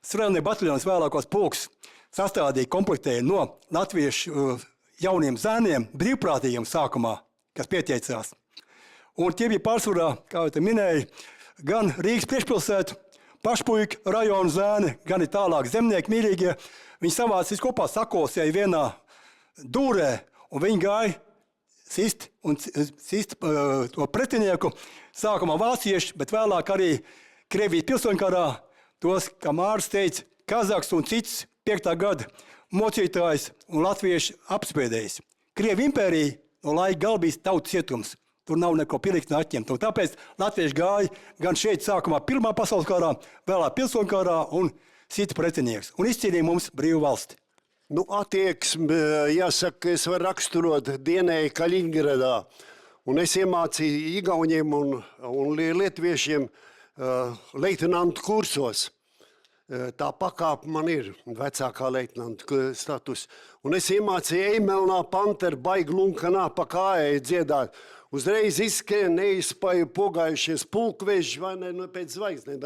strēlnieku bataljons vēlākos pulks sastādīja, komplektēja no latviešu jauniem zēniem, brīvprātīgiem sākumā, kas pieteicās. Un tie bija pārsvarā, kā jau te minēju, gan Rīgas priekšpilsētu, pašpuika rajonu zēni, gan ir tālāk zemnieki mīļīgie. Viņi savāca visu kopā sakosēja vienā dūrē, un viņi gāja sist to pretinieku. Sākumā vācieši, bet vēlāk arī Krievijas pilsoņkarā tos, kā Māris teica, Kazaks un cits 5. gada mocītājs un latvieši apspiedējis. Krievu impērija no laika gala bija tautas cietums. Tur nav neko pielikt un atņemt. Un tāpēc latvieši gāja gan šeit sākumā Pirmā pasaules karā, vēlāk pilsoņkarā un sita pretinieks. Un izcīnīja mums brīvu valsti. Nu, attieksme, jāsaka, es varu raksturot dienēju Kaļiņgradā. Un es iemācīju igauņiem un lietuviešiem leitenantu kursos. Tā pakāpe man ir vecākā leitenanta status. Un es iemācīju Eimelnā panteru baigi lunkanā pa kājai dziedāt. Uzreiz izskrien, neizspēju pogājušies pulkveži, vai ne, nu, pēc zvaigznēm,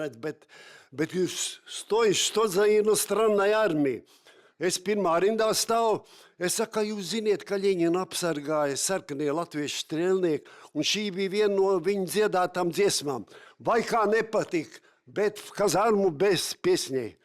bet jūs stojiši, что за иностранная армия? Es pirmā rindā stāvu, es saku, ka jūs ziniet, ka Ļeņinu apsargāja sarkanie latviešu strēlnieki, un šī bija viena no viņu dziedātām dziesmām. Vai kā nepatika, bet v kazarmu bez piesņēja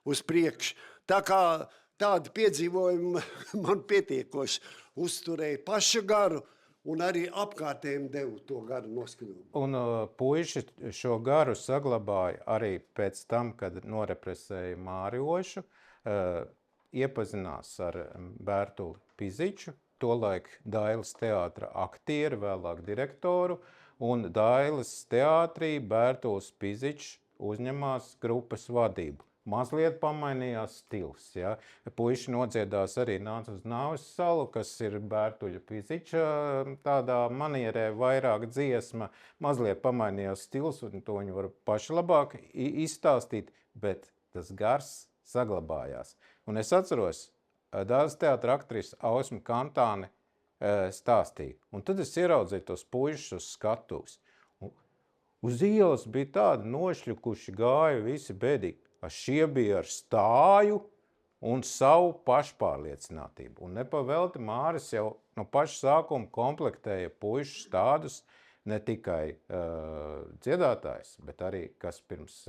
uz priekšu. Tā kā tādi piedzīvojumi man pietiekoši uzturēja paša garu, un arī apkārtējiem devu to garu noskaņojumu. Un puiši šo garu saglabāja arī pēc tam, kad norepresēja Māriošu, iepazinās ar Bērtuli Piziču, tolaik Dailes teātra aktieri, vēlāk direktoru, un Dailes teātrī Bērtulis Pizičs uzņemās grupas vadību. Mazliet pamainījās stils. Ja? Puiši nodziedās arī Nāc uz nāves salu, kas ir Bērtuļa Piziča tādā manierē vairāk dziesma. Mazliet pamainījās stils, un to viņi var paši labāk izstāstīt, bet tas gars saglabājās. Un es atceros, Dailes teātra aktrise Ausma Kantāne stāstīja. Un tad es ieraudzīju tos puišus uz skatuves. Uz ielas bija tādi nošļukuši gāja visi bēdīgi. Šie bija ar stāju un savu pašpārliecinātību. Un nepavelti Māris jau no paša sākuma komplektēja puišus tādus, ne tikai dziedātājs, bet arī, kas pirms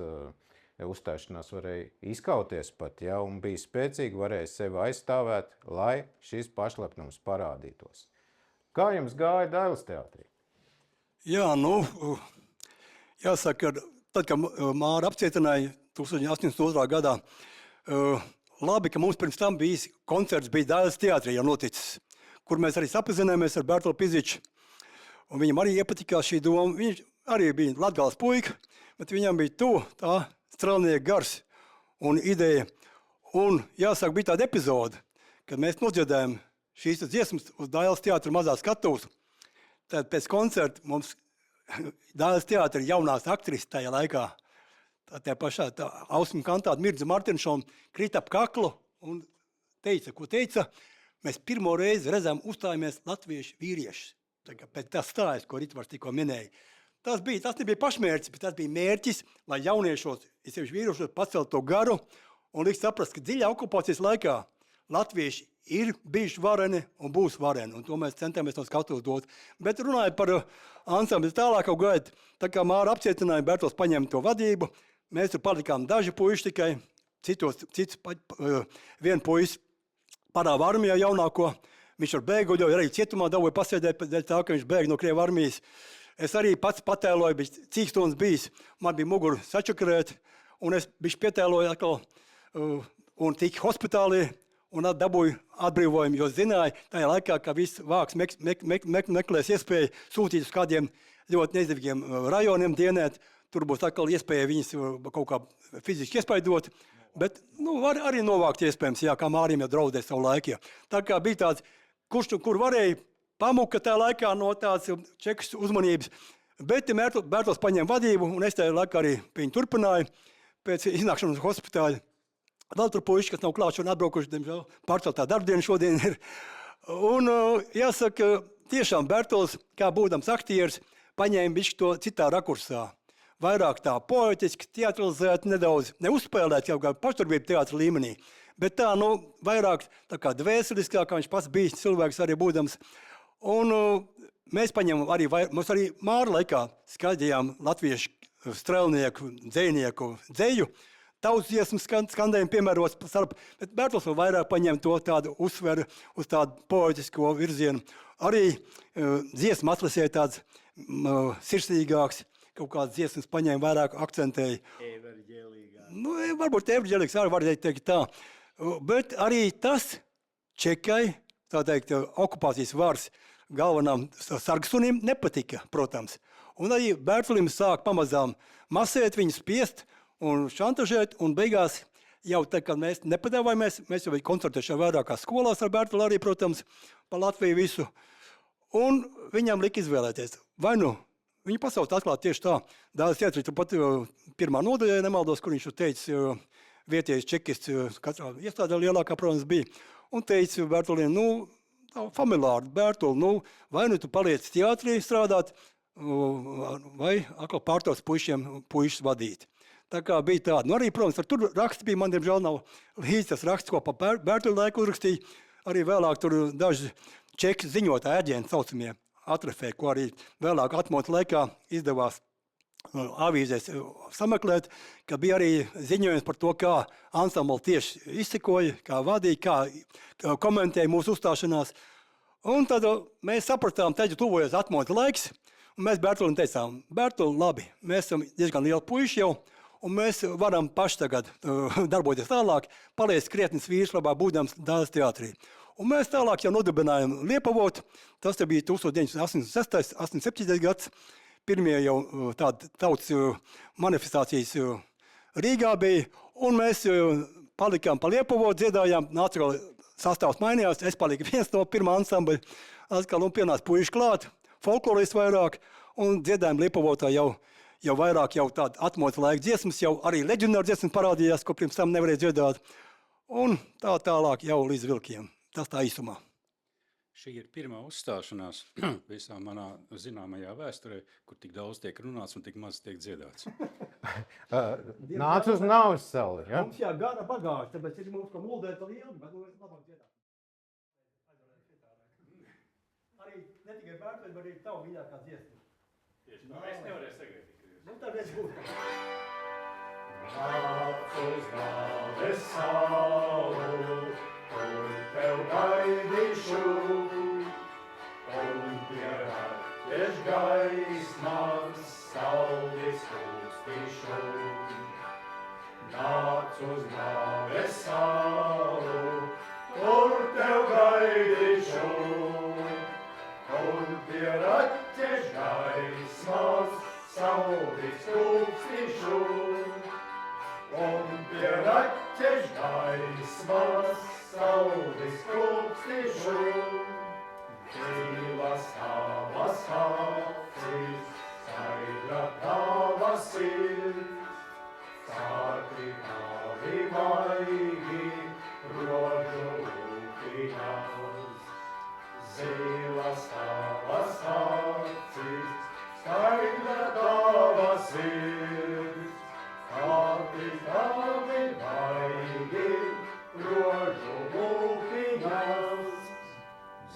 uzstāšanās varēja izkauties pat, ja, un bija spēcīgi, varēja sevi aizstāvēt, lai šis pašlepnums parādītos. Kā jums gāja Dailes teātrī? Jā, nu, jāsaka, tad, kad Māra apcietināja 1802. gadā, labi, ka mums pirms tam bijis koncerts, bija Dailes teātrī jau noticis, kur mēs arī sapazināmies ar Bērtuli Piziču. Un viņam arī iepatikās šī doma. Viņš arī bija Latgales puika, bet viņam bija tā strēlnieka gars un ideja. Un jāsaka, bija tāda epizode, kad mēs nodziedājām šīs dziesmas uz Dailes teātra mazā skatuves. Tad pēc koncerta mums Dailes teātra jaunās aktrises tajā laikā, tā pašā Ausma Kantāne Mirdza Martinšona krīt ap kaklu un teica, ko teica, mēs pirmo reizi redzam uzstājamies latviešu vīrieši. Pēc tā stājas, ko Ritvars tikko minēja. Tas nebija pašmērķis, bet tas bija mērķis, lai jauniešos, es sevišķi vīriešos, pacelt to garu un likt saprast, ka dziļā okupācijas laikā latvieši ir bijuši vareni un būs vareni, un to mēs centāmies no skatuves dot. Bet runājot par ansambli tālāko gaitu, tā kā Māra apcietināja, Bērtulis paņēma to vadību, mēs tur palikām daži puiši tikai, vien puisis parāva armijā jaunāko, viņš ar bēguļoju, arī cietumā dabūja pasēdēt dēļ tā, ka viņš bēg no Krievu armijas. Es arī pats patēloju, bija cīkstons bijis, man bija muguru sačakarēt, un es bišķi pietēloju atkal un tika hospitālī, un dabūju atbrīvojumu, jo zināju, tajā laikā, ka viss vāks meklēs iespēju sūtīt uz kādiem ļoti neizdevīgiem rajoniem dienēt. Tur būs atkal iespēja viņas kaut kā fiziski iespaidot, bet arī novākt iespējams, jā, kā Mārim jau draudēja savu laiku. Tā kā bija tāds, kur varēja pamuka tajā laikā no tādas čekas uzmanības, bet Bērtulis paņēma vadību, un es tajā laikā arī viņu turpināju pēc iznākšanas uz hospitāļu. Vēl tur puiši, kas nav klāt šodien atbraukuši, diemžēl pārceltā darbdiena šodien ir. Un jāsaka, tiešām Bērtulis, kā būdams aktieris, paņēma bišķi to citā rakursā. vairāk tā poetiski, teatralizēti, nedaudz neuzspēlēt kaut kā pašdarbību teātra līmenī, bet tā, vairāk tā kā dvēseliskāk, kā viņš pats bijis cilvēks arī būdams. Un mēs paņemam arī, mums arī Māra laikā skaidījām latviešu strēlnieku, dzejnieku dzeju, tautas dziesmu skandējumu piemērots starp, bet Bērtuls vēl vairāk paņem to tādu uzsveru uz tādu poetisko virzienu. Arī dziesmu atlasē tāds sirsnīgāks, kaut kāds dziesmas paņēma vairāk akcentēja. Everģēlīgā. Varbūt everģēlīgs arī var teikt tā. Bet arī tas Čekai, tā teikt, okupācijas varas galvenām sargsunim nepatika, protams. Un arī Bērtulim sāk pamazām masēt, viņu spiest un šantažēt, un beigās jau tā, kad mēs nepadāvājamies, mēs jau koncertēšām vairākās skolās ar Bērtulu arī, protams, pa Latviju visu. Un viņam lika izvēlēties. Vai viņu pasaukt atklāt tieši tā, Dāles teatrī, turpat pirmā nodaļā, nemaldos, kur viņš teica, vietējais čekists, katrā iestādē lielākā, protams, bija, un teica Bērtulim, familiāri, Bērtuli, vai tu paliec teatrī strādāt, vai atkal pārtos puišus vadīt. Tā kā bija tāda. Arī, protams, tur raksts bija, man diemžēl nav līdz tas raksts, ko pa Bērtuli laiku uzrakstīja. Arī vēlāk tur daži čeki ziņotāji ēģēni saucamie atrefē, ko arī vēlāk atmotu laikā izdevās avīzēs sameklēt, ka bija arī ziņojums par to, kā ansambli tieši izsekoja, kā vadīja, kā komentēja mūsu uzstāšanās. Un tad mēs sapratām, tad tuvojas atmodu laiks, un mēs Bērtulim teicām, Bērtuli, labi, mēs esam diezgan lieli puiši jau, un mēs varam paši tagad darboties tālāk, paliec krietnis vīrs, labāk būdams Dāles teātrī. Un mēs tālāk jau nodibinājām Liepavotu, tas bija 1986. 87. gads, pirmie jau tāda tautas manifestācijas Rīgā bija, un mēs palikām pa Liepavotu, dziedājām, nāca sastāvs mainījās, es paliku viens no pirmā ansambļa, atkal un pienāca puiši klāt, folklorists vairāk, un dziedājām Liepavotā jau vairāk jau tāda atmodas laika dziesmas, jau arī leģionāra dziesmas parādījās, ko pirms tam nevarēja dziedāt, un tā tālāk jau līdz vilkiem. Tas tā īsumā. Šī ir pirmā uzstāšanās visā manā zināmajā vēsturē, kur tik daudz tiek runāts un tik maz tiek dziedāts. Nāc uz naudas sali, ja? Mums gara bagāža, tāpēc ir mums, ko muldēt vēl ilgi, bet mēs labāk dziedāt. Arī ne tikai Bērtuļi, bet arī tavu mīļākā dziesma. Tieši tā, es nevarēju sagaidīt. Tā reiz būs. Nāc uz naudas salu, kur tev gaidīšu, un pie raķešu gaismas saldis kūstīšu. Nāc uz naudas salu, kur tev gaidīšu, un pie raķešu gaismas saldis kūstīšu. Un pie raķešu gaismas saldis kūstīšu. Dzīvas tavas acis, skaidra tava sirds, sāti tavi maigi, rožu lūpiņas. Dzīvas tavas acis, skaidra tava sirds, sāti tavi maigi, rožu lūpiņas.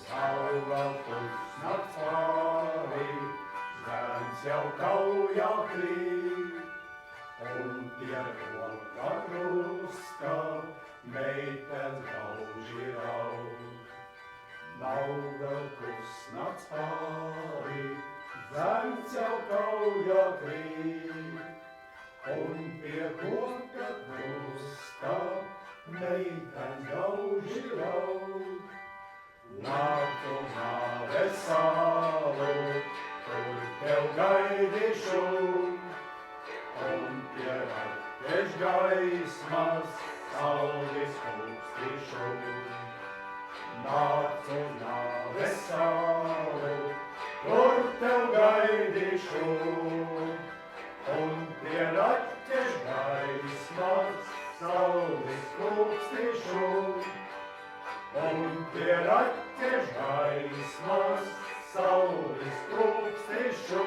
Saula pusnakts pāri, zēns jau kaujā krīt, un pie roka krusta meitenes gauži raud. Nav vēl pusnakts pāri, zēns jau kaujā krīt, un pie roka krusta meitenes gauži raud. Nāc uz naudas salu, kur tev gaidīšu, un pie raķešu gaismas saldis kūstīšu. Nāc uz naudas salu, kur tev gaidīšu, un pie raķešu gaismas saldis kūstīšu. Un pie raķešu gaismas saldis kūstīšu.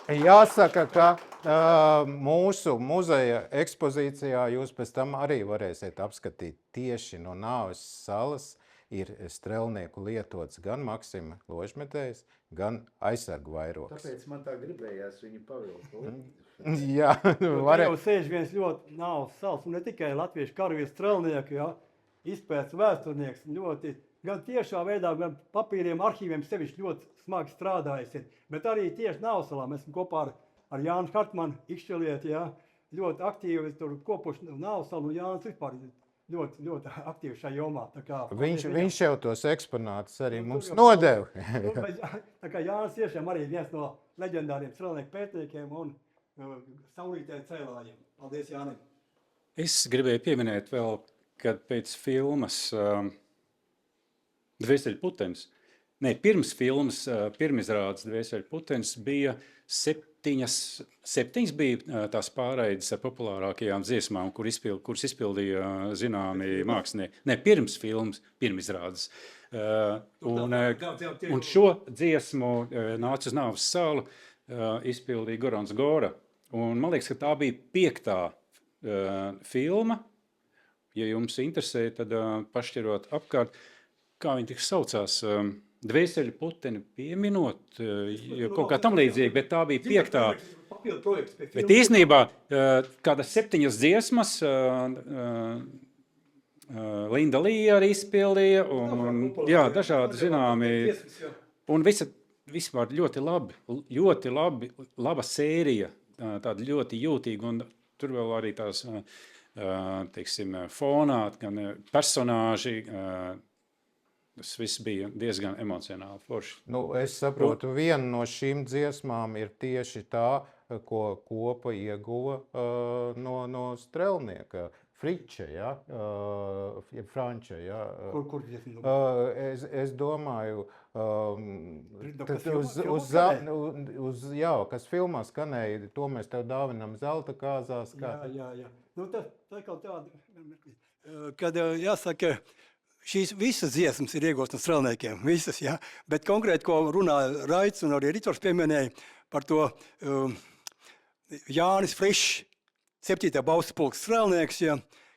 Jāsaka, ka mūsu muzeja ekspozīcijā jūs pēc tam arī varēsiet apskatīt tieši no Nāves salas ir strelnieku lietots gan Maksima ložmetējs, gan aizsargu vairogs. Tāpēc man tā gribējās viņu pavilkt. Jā, Var jau sēž viens ļoti Nāves salas, un ne tikai latviešu karavīru strelnieki, ja, izpētes vēsturnieks, ļoti, gan tiešā veidā, gan papīriem, arhīviem sevišķi ļoti smagi strādājis ir. Bet arī tieši Nāves salā mēs esam kopā ar Jānu Hartmanu, Ikšķelieti, ja, ļoti aktīvi tur kopuši Nāves salu, un Jānis vispār ļoti, ļoti aktīvi šajā jomā. Tā kā, viņš jau tos eksponātus arī mums nodeva. Tā kā Jānis tiešām arī viens no leģendāriem strelnieku pētniekiem un saulītē cēlājiem. Paldies, Jānim! Es gribēju pieminēt vēl, kad pēc filmas Dvēseļu putenis, pirms filmas, pirmizrādes Dvēseļu putenis bija septiņas bija tās pārraides ar populārākajām dziesmām, kuras izpildīja zināmi mākslinieki. Pirms filmas, pirmizrādes. Un šo dziesmu Nāc uz Nāves salu izpildīja Gorans Gora. Un man liekas, ka tā bija 5. filma. Ja jums interesē, tad pašķirot apkārt, kā viņi tik saucās, Dvēseļu puteni pieminot, kaut kā tam līdzīgi, bet tā bija 5. Bet īstenībā kādas 7 dziesmas Linda Lija arī izpildīja, un jā, dažādi zināmi, un vispār ļoti labi, laba sērija, tāda ļoti jūtīga, un tur vēl arī tās, teiksim, fonā, gan personāži, tas viss bija diezgan emocionāli forši. Es saprotu, viena no šīm dziesmām ir tieši tā, ko kopa ieguva no strelnieka. Friče, ja? Franče, ja? Kur dziesma? Es domāju, kas filmā skanēja, to mēs tev dāvinām zelta kāzās. Jā. Tā kā tāda, kad jāsaka, šīs visas dziesmas ir iegūstas no strelniekiem, visas, ja? Bet konkrēti, ko runā Raits un arī Ritvars pieminēja par to Jānis Frišs, 7. Baustu pulka strelnieks, ja,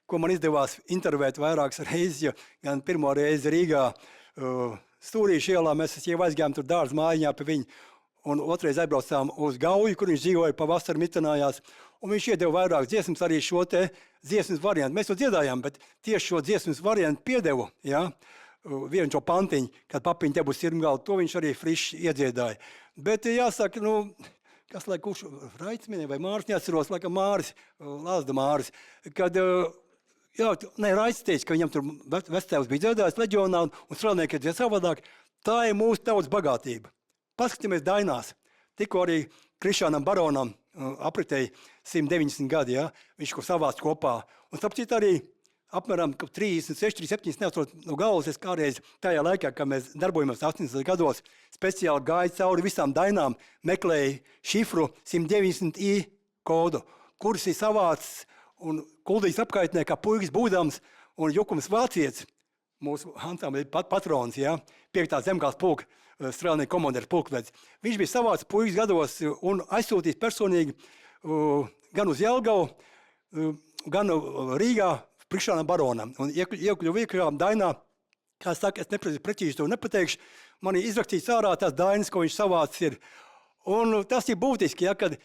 ko man izdevās intervēt vairākas reizes, ja, gan pirmo reizi Rīgā Stūrīša ielā, mēs jau aizgājām tur dārza mājiņā pie viņu, un otrais aizbraucām uz Gauju, kur viņš dzīvoja, pavasarī mitinājās, un viņš iedeva vairāk dziesmas, arī šo te dziesmas variantu. Mēs to dziedājām, bet tieši šo dziesmas variantu piedevu, ja, vienu šo pantiņu, kad papiņu te būs sirmgalva, to viņš arī Frišs iedziedāja. Bet jāsaka, kas lai kurš Raits minēja, vai Māris, neatceros, laikam Māris, Lāzda Māris, kad, Raits teica, ka viņam tur vectēvs bija dziedājis leģionā, un strelnieki ir savādāk. Tā ir mūsu tautas bagātība. Paskatāmies dainās. Tikko arī Krišānam Baronam apritēja 190 gadi, ja, viņš ko savāc kopā. Un sapcīt arī apmēram 36, 37, neatrot no galvas, es kādreiz tajā laikā, kad mēs darbojamies 80 gados, speciāli gāja cauri visām dainām, meklēja šifru 190i kodu, kuras ir savācis un kuldīs apkaitnē, kā puikas būdams un Jukums Vācietis, mūsu ansambļa patrons, ja, 5. zemgāles pulka strelnieku komandieris pulkvedis. Viņš bija savācis puikas gados un aizsūtījis personīgi gan uz Jelgavu, gan Rīgā Krišānam Baronam. Un iekļuvu iekļuvām dainā, kā saka, es precīzi to nepateikšu, man ir izrakstīts ārā tās dainas, ko viņš savācis ir. Un tas ir būtiski, ja, kad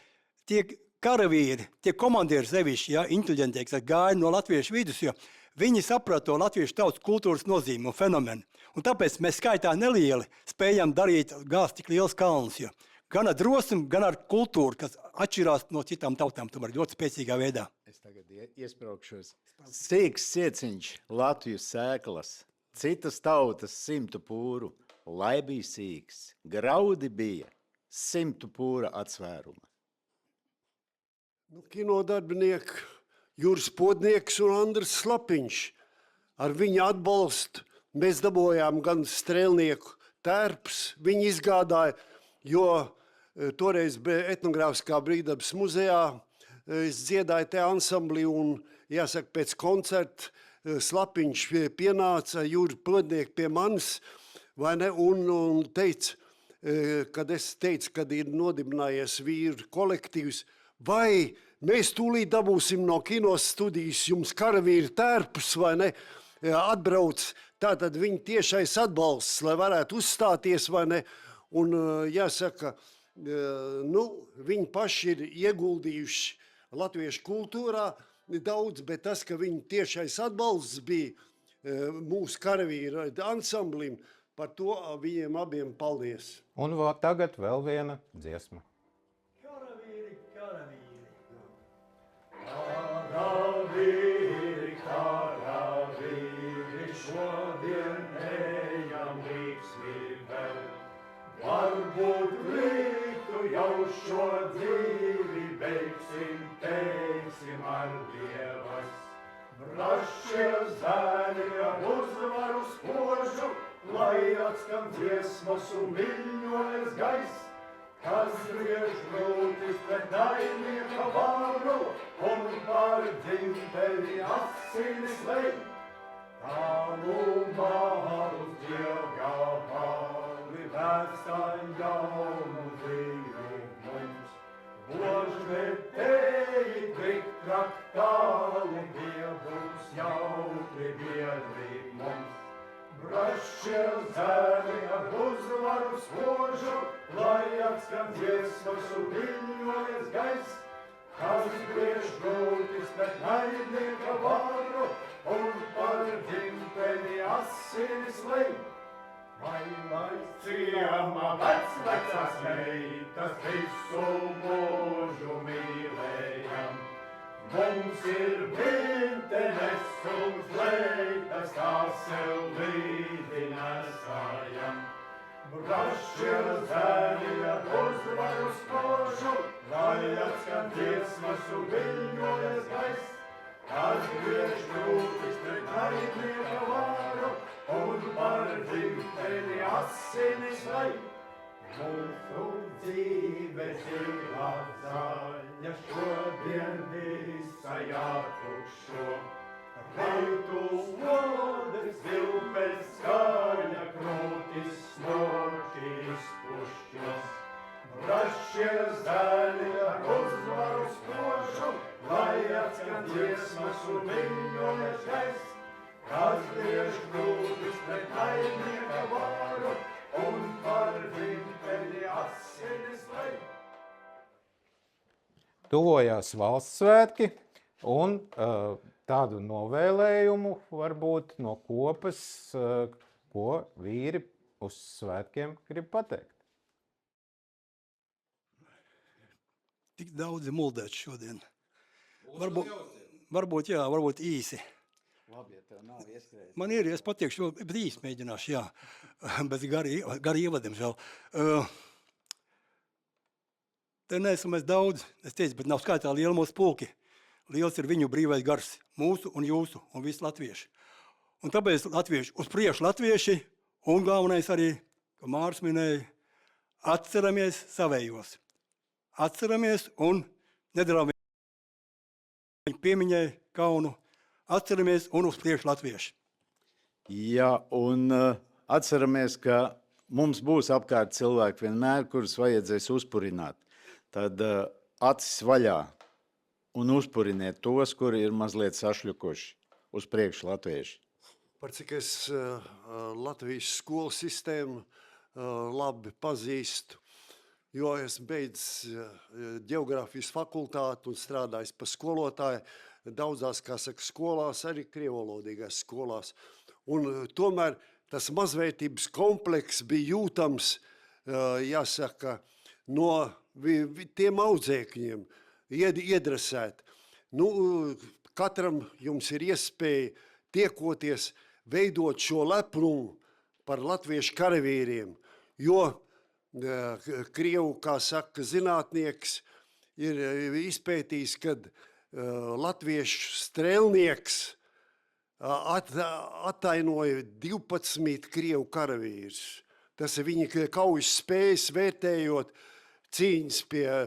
tiek karavīri, tie komandieri sevišķi, ja, inteliģenti, kas gāja no latviešu vidus, jo viņi saprata to latviešu tautas kultūras nozīmi un fenomenu. Un tāpēc mēs skaitā nelieli spējam darīt gāzt tik liels kalnus, jo gan ar drosmi, gan ar kultūru, kas atšķirās no citām tautām, tomēr ļoti spēcīgā veidā. Es tagad iespraukšos. Sīks cieciņš Latviju sēklas, citas tautas 100 pūru, lai bija sīks, graudi bija 100 pūra atsvēruma. Kinodarbinieki Juris Podnieks un Andris Slapiņš. Ar viņa atbalstu mēs dabojām gan strēlnieku tērps, viņi izgādāja, jo toreiz bija etnogrāfiskā brīvdabas muzejā, es dziedāju te ansamblī un, jāsaka, pēc koncerta Slapiņš pienāca, Juri Podnieki pie manis, vai ne, un teica, kad es teicu, kad ir nodibinājies vīru kolektīvs, vai mēs tūlīt dabūsim no kinos studijas jums karavīru tērpus, vai ne, atbrauc, tātad viņi tiešais atbalsts, lai varētu uzstāties, vai ne, un jāsaka, viņi paši ir ieguldījuši latviešu kultūrā daudz, bet tas, ka viņi tiešais atbalsts bija mūsu karavīru ansamblim, par to viņiem abiem paldies. Un tagad vēl viena dziesma. Karavīri, karavīri. Karavīri, karavīri, šodien ejam līksmi vēl. Varbūt rītu jau šo dzīvi beigsim, teiksim ar Dievas. Brašie zēni ar uzvaru spožu, lai atskan dziesmas un viļņojas gaiss, kas griež grūtis pret naidnieka varu un par dzimteni asinis lej. Tavu mārus dievgabali vēstā jaunu dzīvu mums. Božvetēji tik traktāli dievums jautri biedri mums. Brašie zēni ar uzvaru spožu, lai atskan dziesmas un viļņojas gaiss, kas griež grūtis pret naidnieka varu un par dzimteni asinis lej. Vai ciema vecās meitas visu mūžu mīlējam, mums ir bintenes un fleitas, tās sev līdzi nesājam. Brašie zēni ar uzvaru spožu, lai atskan dziesmas un viļņojas gaiss, kas griež grūtis pret naidnieka varu un par dzimteni asinis lej. Mūsu dzīves ir zaļa, šodien visa jātukšo. Reitu lodes vilpes skaļa, krūtis smoki izpušķos. Brašie zēni ar uzvaru spožu, lai atskan dziesmas un viļņojas gaiss, kas griež grūtis pret naidnieka varu un par dzimteni asinis lej. Tuvojās valsts svētki un tādu novēlējumu varbūt no kopas, ko vīri uz svētkiem grib pateikt. Tik daudz muldēt šodien. Varbūt īsi. Labi, ja tev nav ieskrējis. Man ir, es pateikšu, bet īsti mēģināšu, jā. Bez gari ievadiem žēl. Te neesam mēs daudz, es teicu, bet nav skaitā liela mūsu pulki. Liels ir viņu brīvais gars, mūsu un jūsu un visi latvieši. Un tāpēc latvieši, uz priekšu latvieši, un galvenais arī, ka Māris minēja, atceramies savējos. Atceramies un nedarām viņu piemiņai kaunu. Atceramies un uz priekšu latvieši. Jā, un atceramies, ka mums būs apkārt cilvēki vienmēr, kurus vajadzēs uzpurināt. Tad acis vaļā un uzpuriniet tos, kuri ir mazliet sašļukuši uz priekšu latvieši. Par cik es Latvijas skolu sistēmu labi pazīstu, jo esmu beidzis ģeogrāfijas fakultāti un strādājis par skolotāju daudzās, kā saka, skolās, arī krievolodīgās skolās. Un tomēr tas mazvērtības kompleks bija jūtams, jāsaka, no tiem audzēkņiem iedresēt. Katram jums ir iespēja tiekoties, veidot šo lepnumu par latviešu karavīriem, jo Krievu, kā saka, zinātnieks ir izpētījis, kad latviešu strēlnieks attainoja 12 Krievu karavīrus. Tas ir viņa kaujas spējas vērtējot cīņas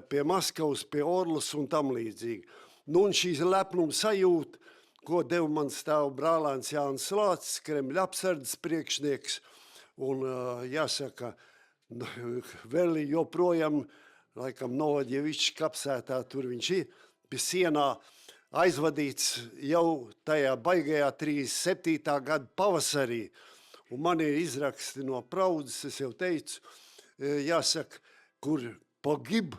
pie Maskavas, pie Orlas un tam līdzīgi. Un šīs lepnuma sajūta, ko deva man stāvu brālēns Jānis Lācis, Kremļa apsardzes priekšnieks, un jāsaka, Vēl joprojām, laikam, Novaģevičs kapsētā, tur viņš ir pie sienā aizvadīts jau tajā baigajā 37. gada pavasarī. Un man ir izraksti no Praudzes, es jau teicu, jāsaka, kur pogib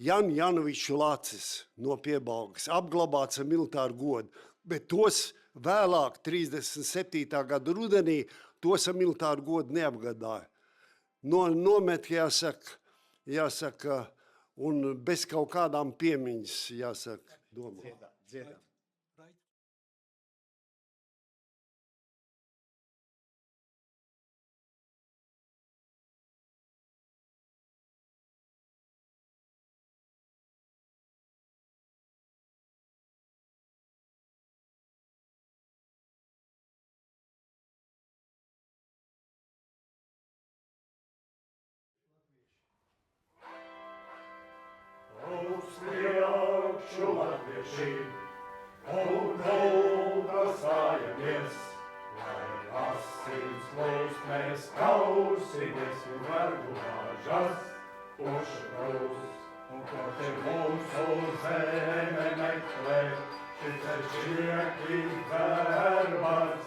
Jan Janoviču Lācis no Piebaugas, apglabāts ar militāru godu. Bet tos vēlāk, 37. gada rudenī, tos ar militāru godu neapgādāja. Nomet, jāsaka, un bez kaut kādām piemiņas, jāsaka, domā. Dziedam. Uzliekšu latvieši un nogasājamies, lai asins plūsmēs kausimies un vergu bāžas uzšaus. Un ko te mūsu zeme meklē, šis ar šiekļi verbas,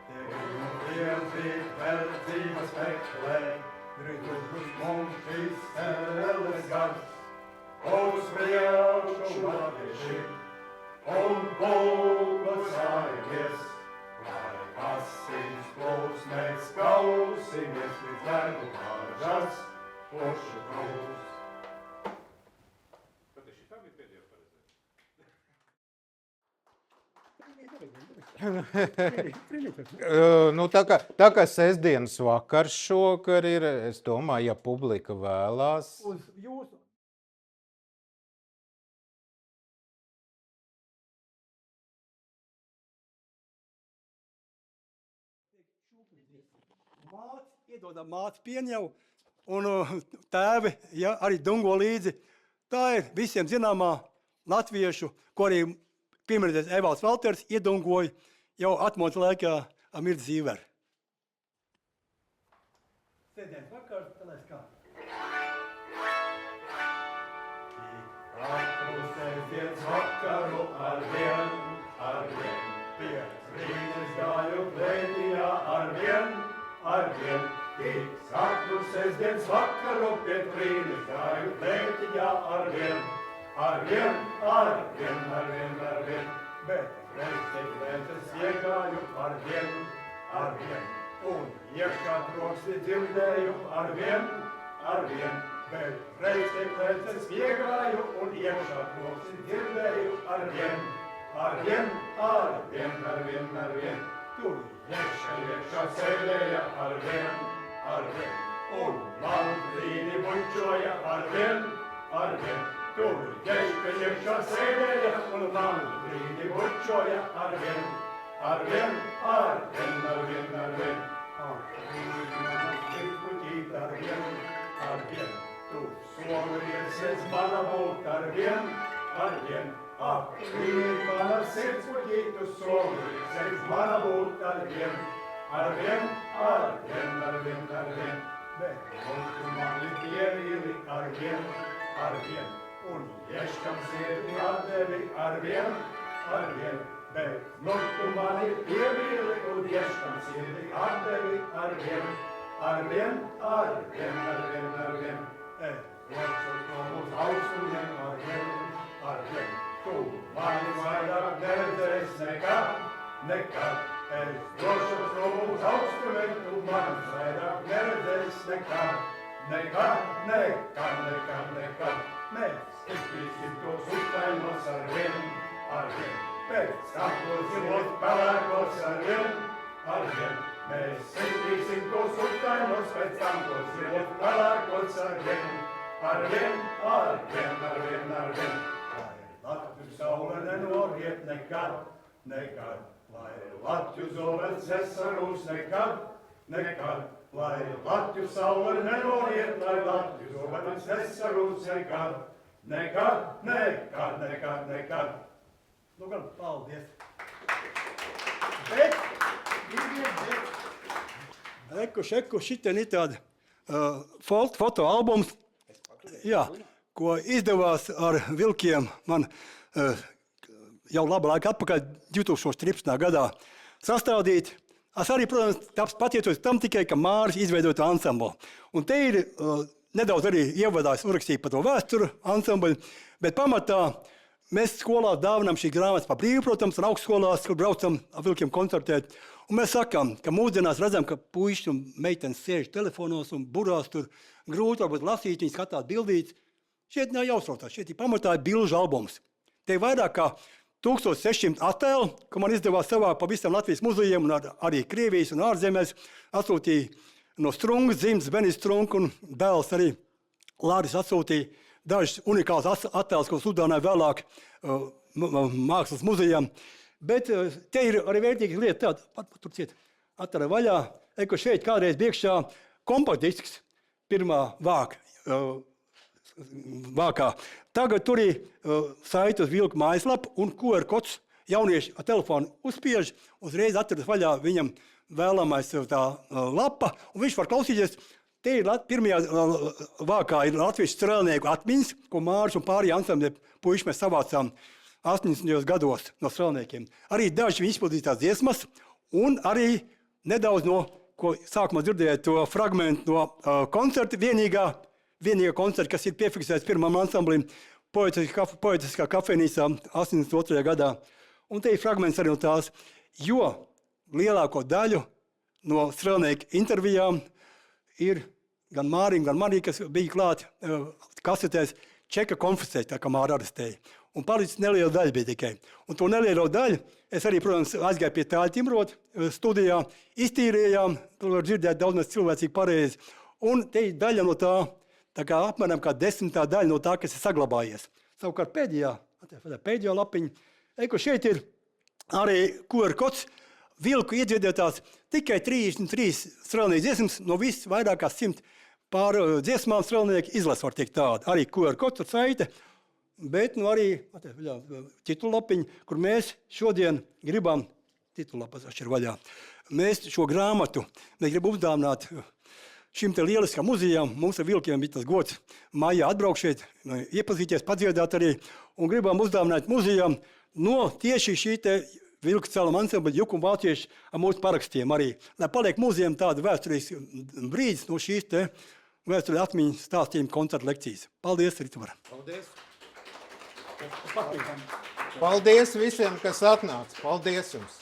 te viņu piedzīt verdzības meklē, gribus mums šis ēles gars. Uzliekšu latvieši un nogasājamies, lai asins plūsmēs kausimies līdz vergu bāžas uzšaus. Nu, tā kā sestdienas vakars šokar ir, es domāju, ja publika vēlās. Uz jūsu iedodam māci pieņev, un tēvi, ja, arī dungo līdzi. Tā ir visiem zināmā latviešu, ko arī pirmreiz Evalds Valters iedungoja jau atmodas laikā ar Mirdu Zīveru. Sēdienas vakars, tālēs kā. Katru sestdienas vakaru arvien, pie rīnes gāju klētījā arvien. Ik katru sestdienas vakaru pie rīnes gāju klētījā arvien. Bet reizes iegāju arvien. Un iekšā troksni dzirdēju arvien. Bet reizes iegāju un iekšā troksni dzirdēju arvien. Tur iekšā sēdēja arvien. Un man brīdi buļķoja arvien. Tur iekšā sēdēja un man brīdi buļķoja arvien. Tu solieties mana būt arvien. Mīļi mana sirds puķīt, tu solieties mana būt arvien. Bet tu mani pievīli arvien. Un ieškam sirdi atdevi arvien. Bet tu mani pievīli un ieškam sirdi atdevi arvien. Locot no mūsu augstumiem arvien. Tu mani vairāk neredzēsi nekad. Es došos no mūsu augstumiem, tu mani vairāk neredzēsi nekad. Mēs izpīsim tos uztainos arvien. Pēc tam tos dzīvot pelēkos arvien. Mēs izpīsim tos uztainos, pēc tam tos dzīvot pelēkos arvien. Lai Latviju saule nenoriet nekad. Lai Latviju zobens nesarūs nekad. Lai Latviju saule nenoriet, lai Latviju zobens nesarūs nekad. Nu, gan, paldies. Bet, reku, šitien ir tāda fotoalbums, jā, ko izdevās ar Vilkiem man jau labu laiku atpakaļ, 2013. gadā sastādīt. Es arī, protams, tāpēc pateicoties tam tikai, ka Māris izveidoja to ansamblu. Un te ir nedaudz arī ievadājis uzrakstīt par to vēsturu ansambli, bet pamatā mēs skolās dāvinām šīs grāmatas par brīvu, protams, un augstskolās, kur braucam ar Vilkiem koncertēt. Un mēs sakām, ka mūsdienās redzam, ka puiši un meitenes sēž telefonos un burās tur grūti varbūt lasīt, viņi skatās bildītes. Šeit nav jāuztraucās, šeit ir pamatā bilžu albums. Te ir vairāk kā 1600 attēlu, ko man izdevās savā pa visam Latvijas muzejiem un arī Krievijas un ārzemēs. Atsūtīja no Strungas, dzimtas Benis Strunka un dēls arī Lāris atsūtīja dažas unikālas attēlus, ko Sudānai vēlāk mākslas muzejām. Bet te ir arī vērtīga lieta tāda, tur ciet, attara vaļā, ko šeit kādreiz biekšā kompaktdisks pirmā vākā. Tagad tur ir saiti uz Vilku mājaslapu un QR kods jaunieši ar telefonu uzspiež, uzreiz atveras vaļā viņam vēlamais tā lapa, un viņš var klausīties. Te ir pirmajā vākā ir Latvijas strēlnieku atmiņas, ko Māris un pārējie ansambļi puiši mēs savācām 80. gados no strēlniekiem. Arī daži viņi izpildīja tās dziesmas, un arī nedaudz no, ko sākumā dzirdējāt, to fragmentu no koncerta, vienīgā koncerta, kas ir piefiksēts pirmam ansamblim Poetiskā kafejnīcā 82. gadā. Un te ir fragments arī no tās, jo lielāko daļu no strēlnieku intervijām ir gan Mārim, gan manī, kas bija klāt kasetēs, čeka konfiscēt, tā kā Māri arestēja. Un palicis neliela daļa bija tikai. Un to nelielo daļu es arī, protams, aizgāju pie Tāļa Timrota studijā, iztīrējām, tur var dzirdēt daudz mēs cilvēcīgi pareizi. Un te ir daļa no tā kā apmēram kā 10. daļa no tā, kas ir saglabājies. Savukārt pēdējā lapiņa, ko šeit ir arī QR kods, Vilku iedziedētās tikai 33 strēlnieku dziesmas, no viss vairāk kā 100 pār dziesmām strēlnieki izlas var tikt tādu. Arī QR kods ar saite, bet arī titulapiņa, kur mēs šodien gribam, titulapas ir vaļā, mēs šo grāmatu, mēs gribam uzdāvināt šim te lieliskam muzejam. Mums ar Vilkiem bija tas gods mājā atbraukt šeit, iepazīties, padziedāt arī, un gribam uzdāvināt muzejam no tieši šī te Vilku cēluma ansambļa Juku un Vācieši ar mūsu parakstiem arī. Lai paliek muzejam tāda vēsturisks brīdis no šīs te vēsturī atmiņu stāstījuma koncerta lekcijas. Paldies, Ritvara! Paldies! Paldies visiem, kas atnāca! Paldies jums!